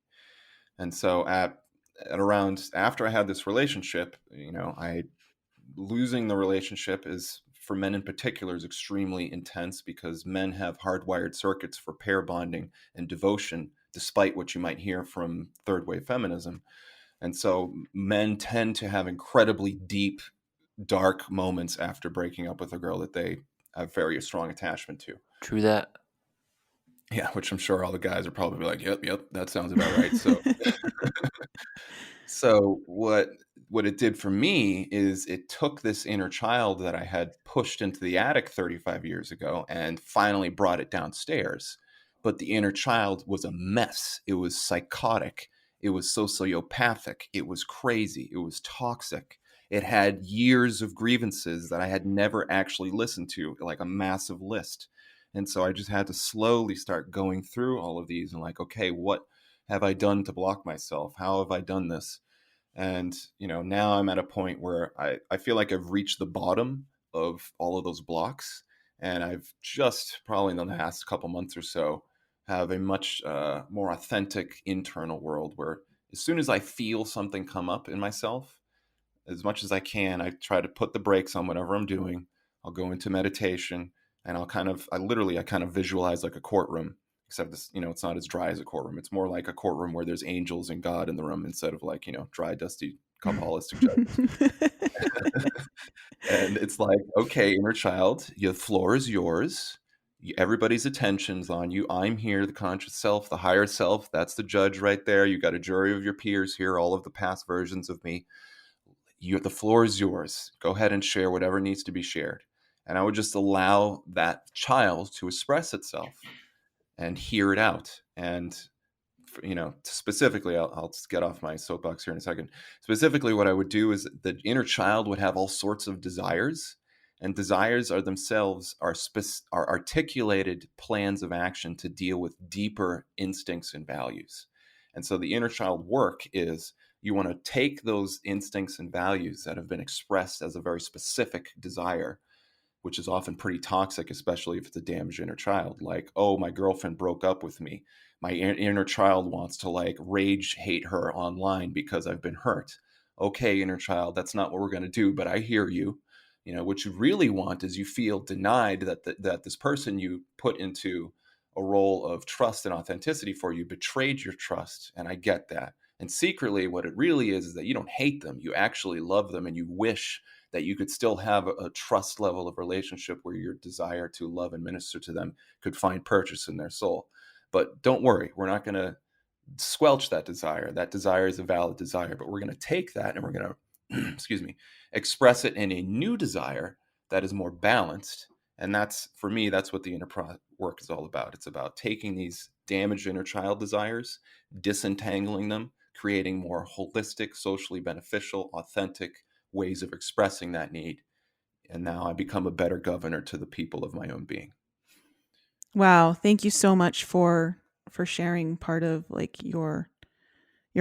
D: And so at around after I had this relationship, I losing the relationship is for men in particular is extremely intense because men have hardwired circuits for pair bonding and devotion, despite what you might hear from third wave feminism. And so men tend to have incredibly deep, dark moments after breaking up with a girl that they have very strong attachment to.
C: True that.
D: Yeah, which I'm sure all the guys are probably like, yep, that sounds about right. So what it did for me is it took this inner child that I had pushed into the attic 35 years ago and finally brought it downstairs. But the inner child was a mess. It was psychotic. It was sociopathic. It was crazy. It was toxic. It had years of grievances that I had never actually listened to, like a massive list. And so I just had to slowly start going through all of these and like, okay, what have I done to block myself? How have I done this? And, now I'm at a point where I feel like I've reached the bottom of all of those blocks. And I've just probably in the last couple months or so have a much more authentic internal world where as soon as I feel something come up in myself, as much as I can, I try to put the brakes on whatever I'm doing. I'll go into meditation and I kind of visualize like a courtroom, except this, it's not as dry as a courtroom. It's more like a courtroom where there's angels and God in the room instead of like, dry, dusty, Kabbalistic judges. And it's like, okay, inner child, the floor is yours. Everybody's attention's on you. I'm here, the conscious self, the higher self. That's the judge right there. You got a jury of your peers here, all of the past versions of me. The floor is yours. Go ahead and share whatever needs to be shared. And I would just allow that child to express itself and hear it out. And specifically, I'll get off my soapbox here in a second. Specifically, what I would do is the inner child would have all sorts of desires, and desires are themselves are articulated plans of action to deal with deeper instincts and values. And so the inner child work is you want to take those instincts and values that have been expressed as a very specific desire, which is often pretty toxic, especially if it's a damaged inner child. Like, oh, my girlfriend broke up with me. My inner child wants to like rage hate her online because I've been hurt. Okay, inner child, that's not what we're going to do, but I hear you. What you really want is you feel denied that this person you put into a role of trust and authenticity for you betrayed your trust. And I get that. And secretly, what it really is that you don't hate them. You actually love them, and you wish that you could still have a trust level of relationship where your desire to love and minister to them could find purchase in their soul. But don't worry, we're not going to squelch that desire. That desire is a valid desire, but we're going to take that and we're going to, excuse me, express it in a new desire that is more balanced. And that's, for me, that's what the inner work is all about. It's about taking these damaged inner child desires, disentangling them, creating more holistic, socially beneficial, authentic ways of expressing that need. And now I become a better governor to the people of my own being.
B: Wow, thank you so much for sharing part of like your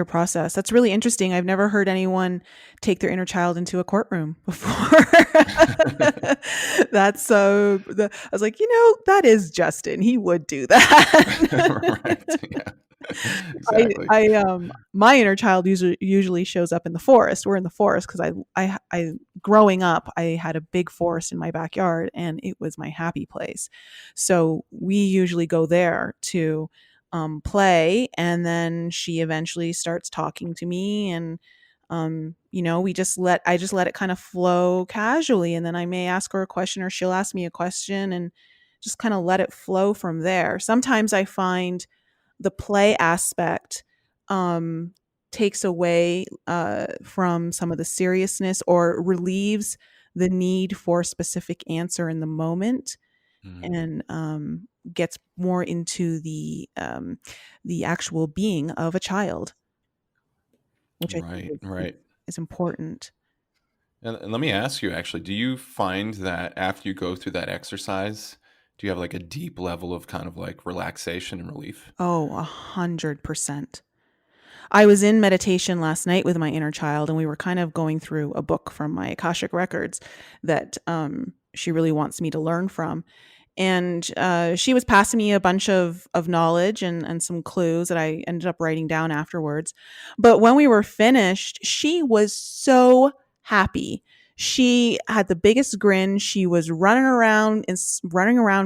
B: process. That's really interesting. I've never heard anyone take their inner child into a courtroom before. That's so. I was like, that is Justin. He would do that.
D: Right. Yeah. Exactly.
B: My inner child usually shows up in the forest. We're in the forest because I growing up, I had a big forest in my backyard, and it was my happy place. So we usually go there to play, and then she eventually starts talking to me, and I just let it kind of flow casually, and then I may ask her a question or she'll ask me a question, and just kind of let it flow from there. Sometimes I find the play aspect takes away from some of the seriousness or relieves the need for a specific answer in the moment, and gets more into the actual being of a child, which I think is important.
D: And let me ask you, actually, do you find that after you go through that exercise, do you have like a deep level of kind of like relaxation and relief?
B: Oh, 100%. I was in meditation last night with my inner child, and we were kind of going through a book from my Akashic records that she really wants me to learn from. And she was passing me a bunch of knowledge and some clues that I ended up writing down afterwards. But when we were finished, she was so happy. She had the biggest grin. She was running around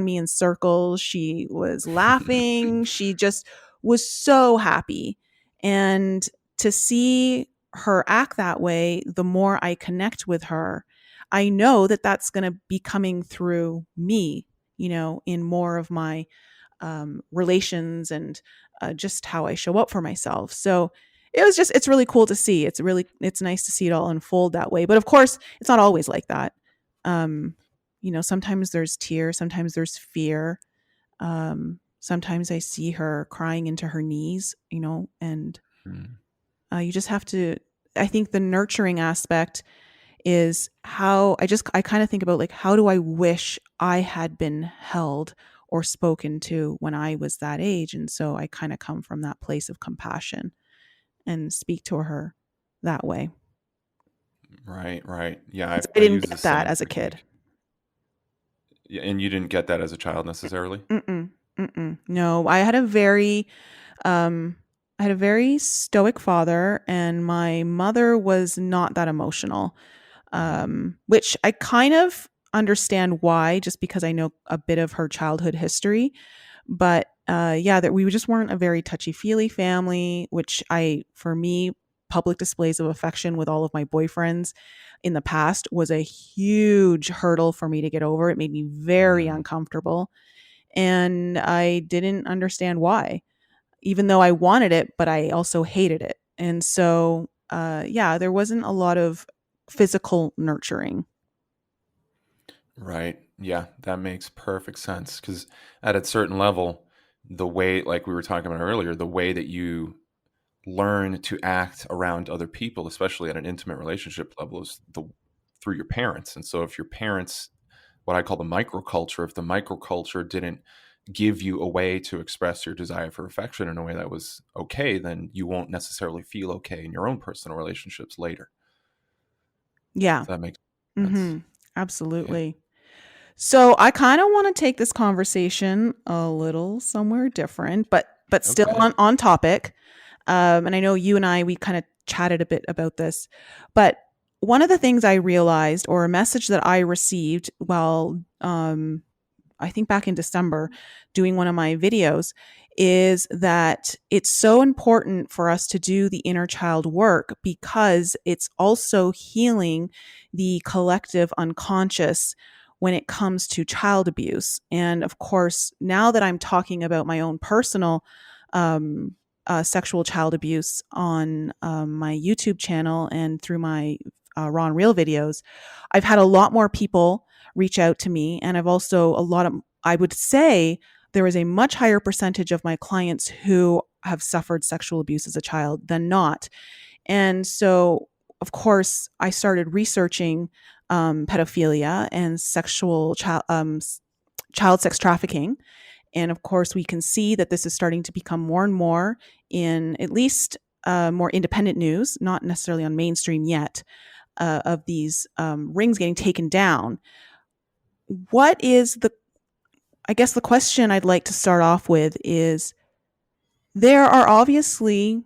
B: me in circles. She was laughing. She just was so happy. And to see her act that way, the more I connect with her, I know that that's going to be coming through me, in more of my relations and just how I show up for myself. So it's really cool to see. It's nice to see it all unfold that way. But of course, it's not always like that. Sometimes there's tears, sometimes there's fear. Sometimes I see her crying into her knees, and you just have to, I think the nurturing aspect is how I kind of think about like, how do I wish I had been held or spoken to when I was that age? And so I kind of come from that place of compassion and speak to her that way.
D: Right. Yeah. I
B: didn't get that as a kid.
D: Yeah, and you didn't get that as a child necessarily?
B: No, I had a very stoic father, and my mother was not that emotional, which I kind of understand why, just because I know a bit of her childhood history. But that we just weren't a very touchy-feely family, which for me, public displays of affection with all of my boyfriends in the past was a huge hurdle for me to get over. It made me very uncomfortable, and I didn't understand why, even though I wanted it, but I also hated it. And so, there wasn't a lot of physical nurturing.
D: Right. Yeah, that makes perfect sense. Because at a certain level, the way, like we were talking about earlier, the way that you learn to act around other people, especially at an intimate relationship level, is through your parents. And so if your parents, what I call the microculture, if the microculture didn't give you a way to express your desire for affection in a way that was okay, then you won't necessarily feel okay in your own personal relationships later.
B: Yeah.
D: Does that make sense?
B: Mm-hmm.
D: Yeah.
B: Absolutely. So I kind of want to take this conversation a little somewhere different, but still
D: Okay.
B: on topic. And I know you and we kind of chatted a bit about this, but one of the things I realized, or a message that I received while I think back in December doing one of my videos, is that it's so important for us to do the inner child work because it's also healing the collective unconscious when it comes to child abuse. And of course, now that I'm talking about my own personal sexual child abuse on my YouTube channel and through my Raw and Real videos, I've had a lot more people reach out to me. And I've also I would say there is a much higher percentage of my clients who have suffered sexual abuse as a child than not. And so, of course, I started researching pedophilia and child sex trafficking. And of course, we can see that this is starting to become more and more in at least more independent news, not necessarily on mainstream yet, of these rings getting taken down. What is I guess the question I'd like to start off with is, there are obviously,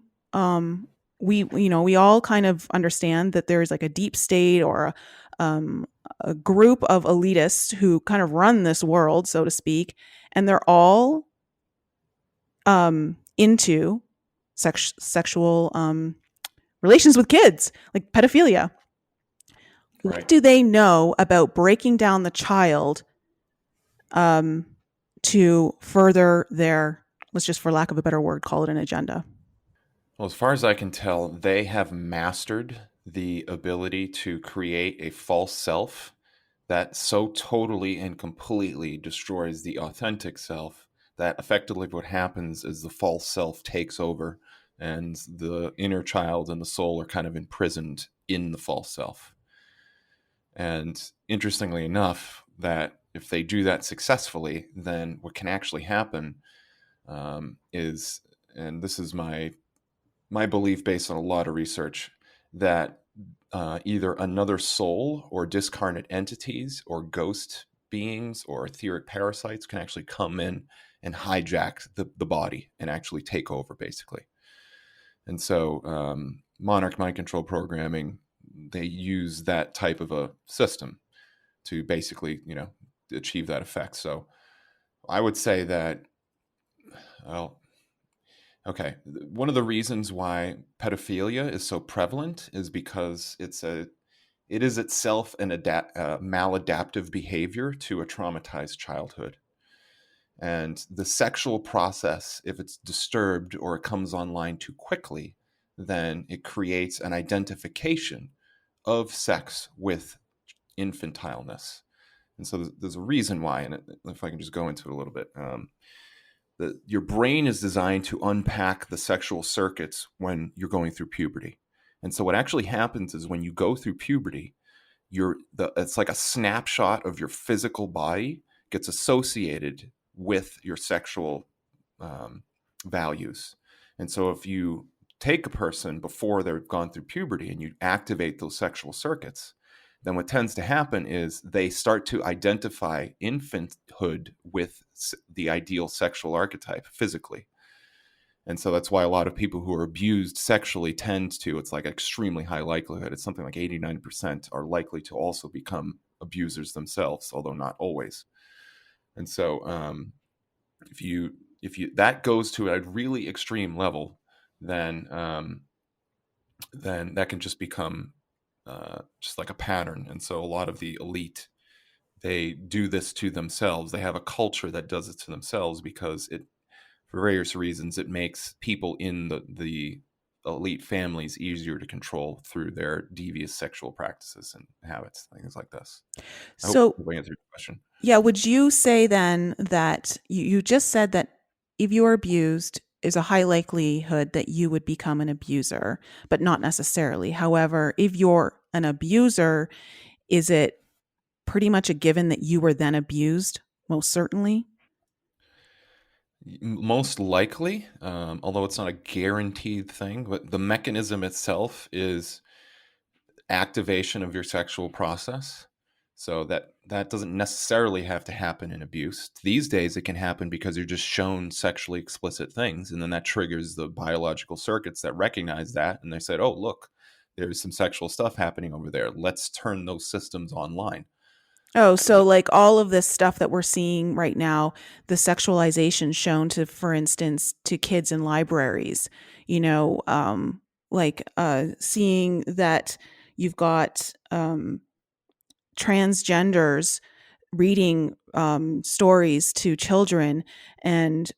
B: we all kind of understand that there's like a deep state or a group of elitists who kind of run this world, so to speak, and they're all into sexual relations with kids, like pedophilia. What
D: Right.
B: do they know about breaking down the child to further their, let's just, for lack of a better word, call it an agenda?
D: Well, as far as I can tell, they have mastered the ability to create a false self that so totally and completely destroys the authentic self that effectively what happens is the false self takes over and the inner child and the soul are kind of imprisoned in the false self. And interestingly enough, that if they do that successfully, then what can actually happen is, and this is my belief based on a lot of research, that either another soul or discarnate entities or ghost beings or etheric parasites can actually come in and hijack the body and actually take over, basically. And so monarch mind control programming, they use that type of a system to basically, achieve that effect. So I would say that, well, okay, one of the reasons why pedophilia is so prevalent is because it is itself an maladaptive behavior to a traumatized childhood. And the sexual process, if it's disturbed or it comes online too quickly, then it creates an identification of sex with infantileness. And so there's a reason why, and if I can just go into it a little bit, your brain is designed to unpack the sexual circuits when you're going through puberty. And so what actually happens is when you go through puberty, it's like a snapshot of your physical body gets associated with your sexual values. And so if you take a person before they've gone through puberty and you activate those sexual circuits, then what tends to happen is they start to identify infanthood with the ideal sexual archetype physically. And so that's why a lot of people who are abused sexually it's like extremely high likelihood. It's something like 89% are likely to also become abusers themselves, although not always. And so if you if you that goes to a really extreme level, then that can just become just like a pattern. And so a lot of the elite, they do this to themselves. They have a culture that does it to themselves because it, for various reasons, it makes people in the elite families easier to control through their devious sexual practices and habits, things like this. I hope
B: So,
D: I answered your question.
B: yeah, would you say then that you just said that if you are abused, is a high likelihood that you would become an abuser, but not necessarily. However, if you're an abuser, is it pretty much a given that you were then abused? Most certainly.
D: Most likely, although it's not a guaranteed thing, but the mechanism itself is activation of your sexual process. So that doesn't necessarily have to happen in abuse. These days, it can happen because you're just shown sexually explicit things, and then that triggers the biological circuits that recognize that, and they said, "Oh, look, there's some sexual stuff happening over there. Let's turn those systems online."
B: Oh, so like all of this stuff that we're seeing right now, the sexualization shown to, for instance, to kids in libraries, seeing that you've got transgenders reading stories to children and,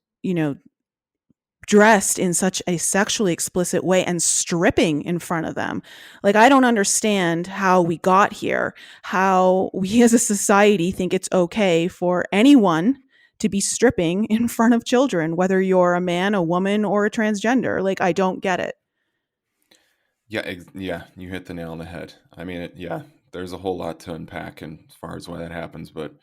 B: dressed in such a sexually explicit way and stripping in front of them. Like, I don't understand how we got here, how we as a society think it's okay for anyone to be stripping in front of children, whether you're a man, a woman, or a transgender. Like, I don't get it.
D: Yeah, yeah, you hit the nail on the head. I mean, yeah, there's a whole lot to unpack, and as far as why that happens, but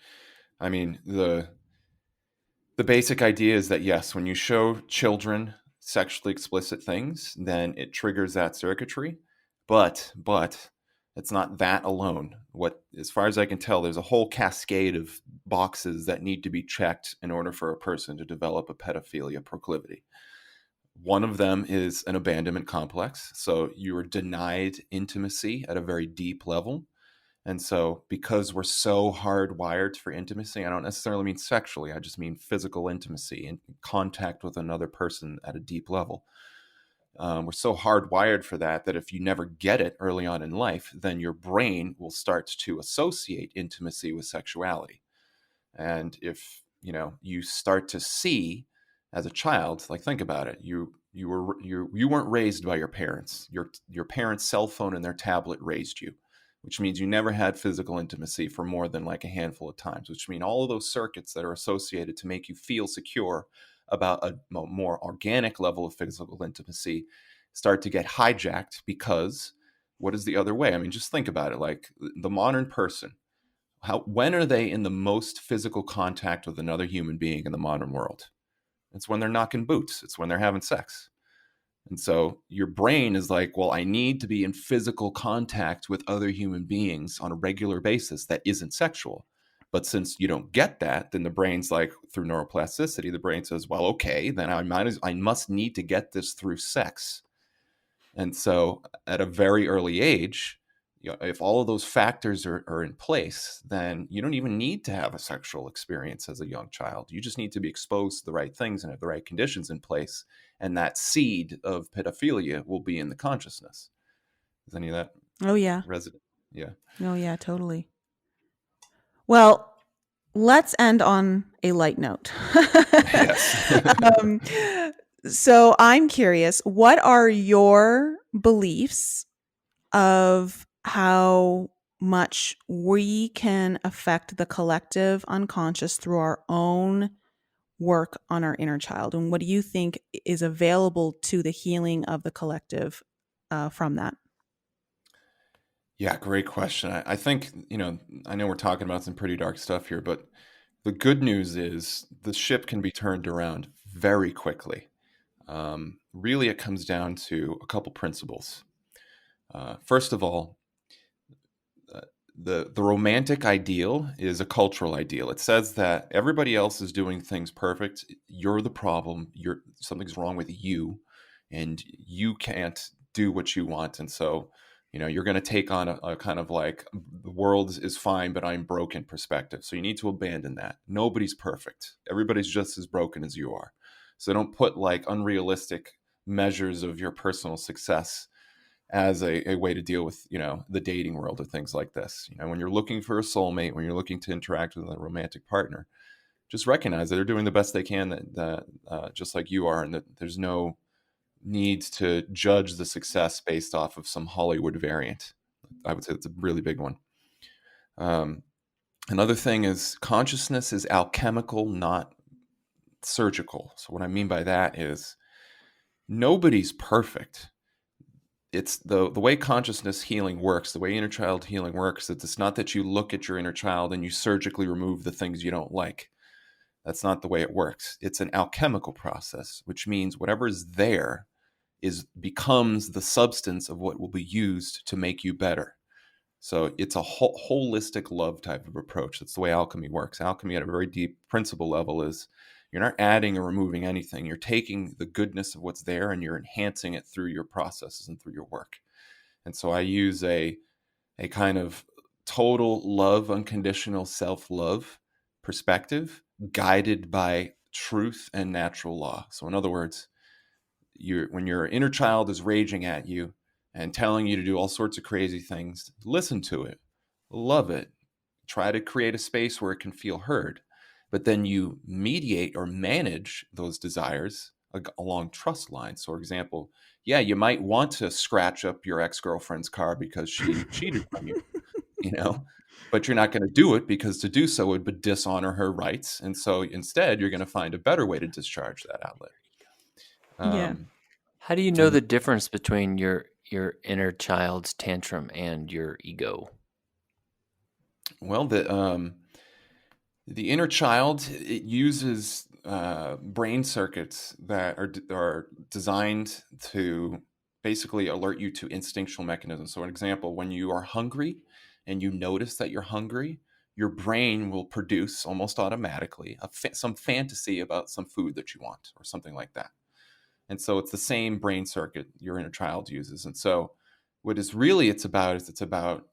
D: I mean, the basic idea is that yes, when you show children sexually explicit things, then it triggers that circuitry. But it's not that alone. What, as far as I can tell, there's a whole cascade of boxes that need to be checked in order for a person to develop a pedophilia proclivity. One of them is an abandonment complex. So you are denied intimacy at a very deep level. And so, because we're so hardwired for intimacy, I don't necessarily mean sexually, I just mean physical intimacy and contact with another person at a deep level. We're so hardwired for that that if you never get it early on in life, then your brain will start to associate intimacy with sexuality. And if you start to see as a child, like, think about it, you weren't raised by your parents. Your parents' cell phone and their tablet raised you, which means you never had physical intimacy for more than like a handful of times, which mean all of those circuits that are associated to make you feel secure about a more organic level of physical intimacy start to get hijacked. Because what is the other way? I mean, just think about it. Like, the modern person, when are they in the most physical contact with another human being in the modern world? It's when they're knocking boots. It's when they're having sex. And so your brain is like, well, I need to be in physical contact with other human beings on a regular basis that isn't sexual. But since you don't get that, then the brain's like, through neuroplasticity, the brain says, well, okay, then I must need to get this through sex. And so at a very early age, if all of those factors are in place, then you don't even need to have a sexual experience as a young child. You just need to be exposed to the right things and have the right conditions in place. And that seed of pedophilia will be in the consciousness. Is any of that
B: Oh, yeah.
D: resident? Yeah.
B: Oh, yeah, totally. Well, let's end on a light note.
D: Yes.
B: um, so I'm curious, what are your beliefs of how much we can affect the collective unconscious through our own work on our inner child? And what do you think is available to the healing of the collective from that?
D: Yeah, great question. I think, I know we're talking about some pretty dark stuff here, but the good news is the ship can be turned around very quickly. Really, it comes down to a couple principles. First of all, the romantic ideal is a cultural ideal. It says that everybody else is doing things perfect. You're the problem. Something's wrong with you, and you can't do what you want. And so, you're going to take on a kind of like, the world is fine, but I'm broken perspective. So you need to abandon that. Nobody's perfect. Everybody's just as broken as you are. So don't put like unrealistic measures of your personal success as a way to deal with, the dating world or things like this. When you're looking for a soulmate, when you're looking to interact with a romantic partner, just recognize that they're doing the best they can, that just like you are, and that there's no need to judge the success based off of some Hollywood variant. I would say that's a really big one. Another thing is consciousness is alchemical, not surgical. So what I mean by that is nobody's perfect. It's the way consciousness healing works, the way inner child healing works. It's not that you look at your inner child and you surgically remove the things you don't like. That's not the way it works. It's an alchemical process, which means whatever is there becomes the substance of what will be used to make you better. So it's a holistic love type of approach. That's the way alchemy works. Alchemy at a very deep principle level is you're not adding or removing anything. You're taking the goodness of what's there and you're enhancing it through your processes and through your work. And so I use a kind of total love, unconditional self-love perspective guided by truth and natural law. So in other words, when your inner child is raging at you and telling you to do all sorts of crazy things, listen to it, love it, try to create a space where it can feel heard. But then you mediate or manage those desires along trust lines. So, for example, you might want to scratch up your ex-girlfriend's car because she cheated on you, but you're not going to do it because to do so would dishonor her rights. And so instead, you're going to find a better way to discharge that outlet.
B: Yeah.
C: How do you know the difference between your inner child's tantrum and your ego?
D: Well, the inner child, it uses brain circuits that are designed to basically alert you to instinctual mechanisms. So, an example, when you are hungry and you notice that you're hungry, your brain will produce almost automatically some fantasy about some food that you want or something like that. And so it's the same brain circuit your inner child uses. And so what it's about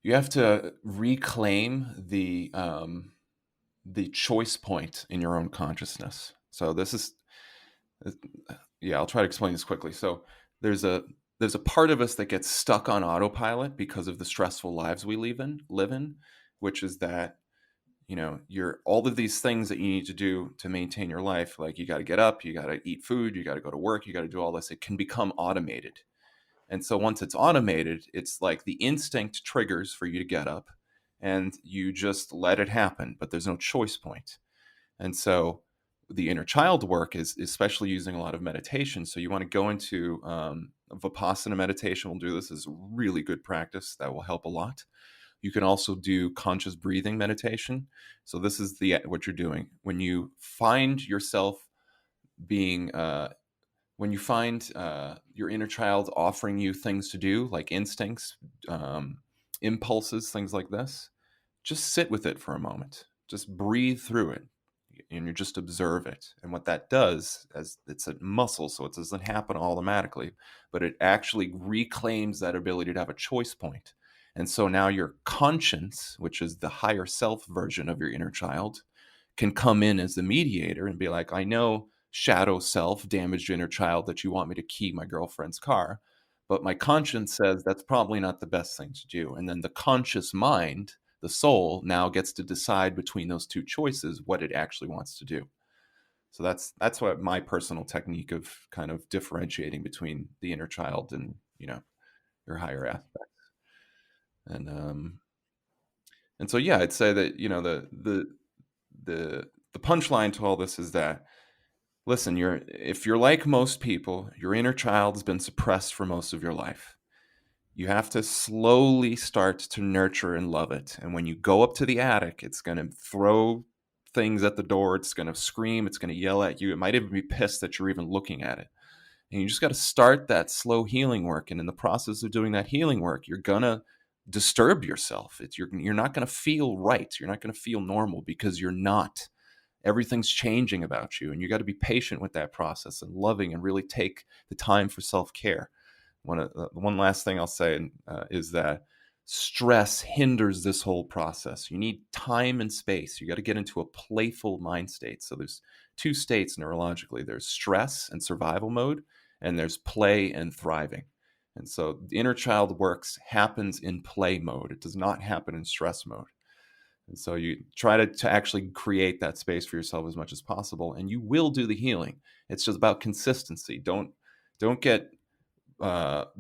D: you have to reclaim the choice point in your own consciousness. So I'll try to explain this quickly. So there's a part of us that gets stuck on autopilot because of the stressful lives we live in, which is that you're all of these things that you need to do to maintain your life. Like you got to get up, you got to eat food, you got to go to work, you got to do all this. It can become automated. And so once it's automated, it's like the instinct triggers for you to get up and you just let it happen, but there's no choice point. And so the inner child work is especially using a lot of meditation. So you want to go into Vipassana meditation. We'll do this as really good practice that will help a lot. You can also do conscious breathing meditation. So this is what you're doing when you find yourself being, when you find your inner child offering you things to do, like instincts, impulses, things like this. Just sit with it for a moment. Just breathe through it, and you just observe it. And what that does, as it's a muscle, so it doesn't happen automatically, but it actually reclaims that ability to have a choice point. And so now your conscience, which is the higher self version of your inner child, can come in as the mediator and be like, I know, shadow self, damaged inner child, that you want me to key my girlfriend's car, but my conscience says that's probably not the best thing to do. And then the conscious mind, the soul, now gets to decide between those two choices what it actually wants to do. So that's what my personal technique of kind of differentiating between the inner child and your higher aspect. And so I'd say that the punchline to all this is that, listen, if you're like most people, your inner child has been suppressed for most of your life. You have to slowly start to nurture and love it. And when you go up to the attic, it's going to throw things at the door. It's going to scream. It's going to yell at you. It might even be pissed that you're even looking at it. And you just got to start that slow healing work. And in the process of doing that healing work, you're going to disturb yourself. You're not going to feel right. You're not going to feel normal because you're not. Everything's changing about you. And you got to be patient with that process and loving and really take the time for self-care. One last thing I'll say is that stress hinders this whole process. You need time and space. You got to get into a playful mind state. So there's two states neurologically. There's stress and survival mode, and there's play and thriving. And so the inner child works happens in play mode. It does not happen in stress mode. And so you try to actually create that space for yourself as much as possible, and you will do the healing. It's just about consistency. Don't get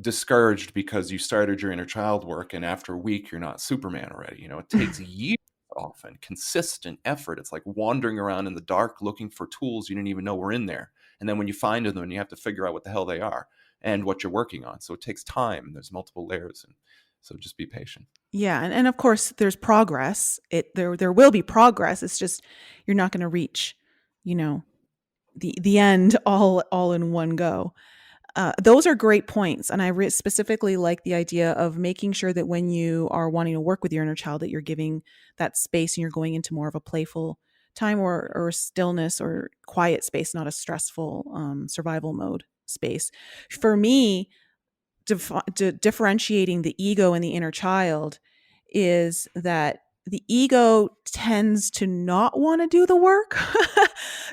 D: discouraged because you started your inner child work and after a week you're not Superman already. It takes years, often consistent effort. It's like wandering around in the dark looking for tools you didn't even know were in there. And then when you find them, you have to figure out what the hell they are and what you're working on. So it takes time, and there's multiple layers. And so just be patient.
B: Yeah. And of course there's progress. There will be progress. It's just, you're not going to reach, the end all in one go. Those are great points. And I specifically like the idea of making sure that when you are wanting to work with your inner child, that you're giving that space and you're going into more of a playful time or stillness or quiet space, not a stressful survival mode space. For me, differentiating the ego and the inner child is that the ego tends to not want to do the work.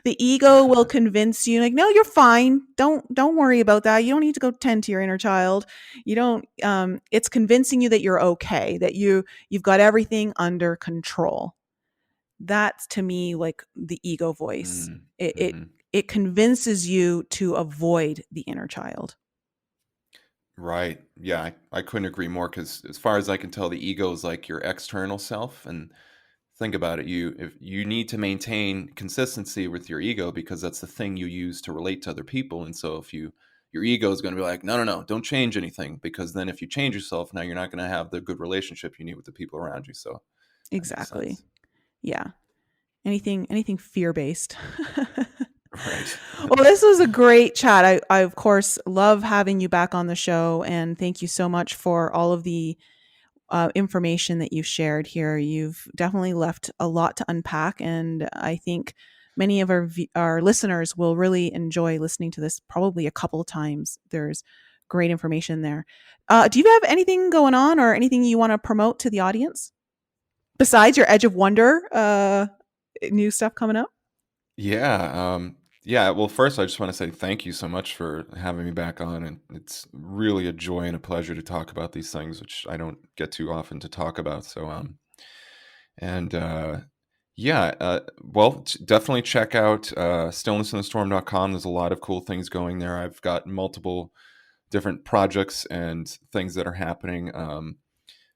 B: The ego will convince you, like, no, you're fine. Don't worry about that. You don't need to go tend to your inner child. You don't, it's convincing you that you're okay, that you've got everything under control. That's, to me, like the ego voice. It convinces you to avoid the inner child.
D: Right. Yeah, I couldn't agree more, because as far as I can tell, the ego is like your external self. And think about it, if you need to maintain consistency with your ego, because that's the thing you use to relate to other people. And so if your ego is going to be like, no, don't change anything, because then if you change yourself, now you're not going to have the good relationship you need with the people around you. So
B: exactly. Yeah. Anything fear-based.
D: Right.
B: Well, this was a great chat. I of course love having you back on the show, and thank you so much for all of the information that you've shared here. You've definitely left a lot to unpack, and I think many of our listeners will really enjoy listening to this probably a couple of times. There's great information there. Do you have anything going on or anything you want to promote to the audience besides your Edge of Wonder new stuff coming up?
D: Yeah. Well, first, I just want to say thank you so much for having me back on. And it's really a joy and a pleasure to talk about these things, which I don't get too often to talk about. So, definitely check out stillnessinthestorm.com. There's a lot of cool things going there. I've got multiple different projects and things that are happening.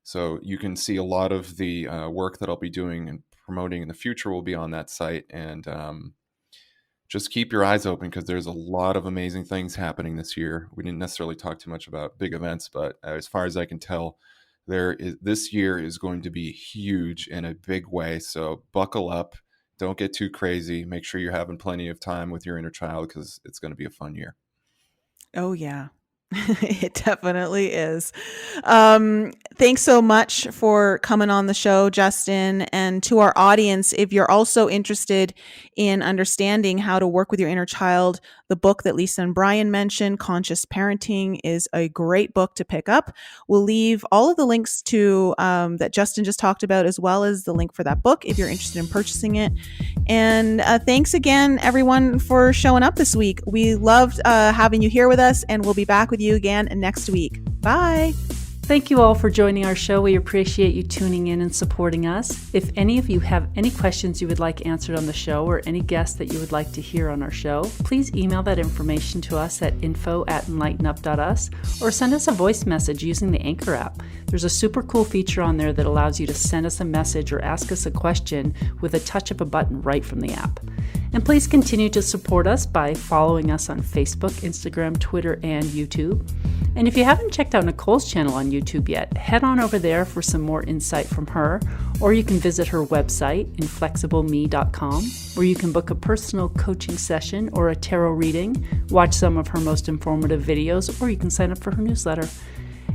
D: So you can see a lot of the work that I'll be doing and promoting in the future will be on that site. And just keep your eyes open, because there's a lot of amazing things happening this year. We didn't necessarily talk too much about big events, but as far as I can tell, this year is going to be huge in a big way. So buckle up. Don't get too crazy. Make sure you're having plenty of time with your inner child, because it's going to be a fun year.
B: Oh, yeah. It definitely is. Thanks so much for coming on the show, Justin. And to our audience, if you're also interested in understanding how to work with your inner child, the book that Lisa and Brian mentioned, Conscious Parenting, is a great book to pick up. We'll leave all of the links to that Justin just talked about, as well as the link for that book if you're interested in purchasing it. And thanks again, everyone, for showing up this week. We loved having you here with us, and we'll be back with you again next week. Bye.
A: Thank you all for joining our show. We appreciate you tuning in and supporting us. If any of you have any questions you would like answered on the show, or any guests that you would like to hear on our show, please email that information to us at info@enlightenup.us, or send us a voice message using the Anchor app. There's a super cool feature on there that allows you to send us a message or ask us a question with a touch of a button right from the app. And please continue to support us by following us on Facebook, Instagram, Twitter, and YouTube. And if you haven't checked out Nicole's channel on YouTube yet, head on over there for some more insight from her, or you can visit her website, inflexibleme.com, where you can book a personal coaching session or a tarot reading, watch some of her most informative videos, or you can sign up for her newsletter.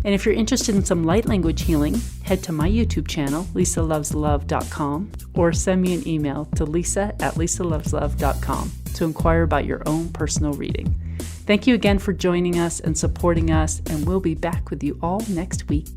A: And if you're interested in some light language healing, head to my YouTube channel, lisaloveslove.com, or send me an email to lisa@lisaloveslove.com to inquire about your own personal reading. Thank you again for joining us and supporting us, and we'll be back with you all next week.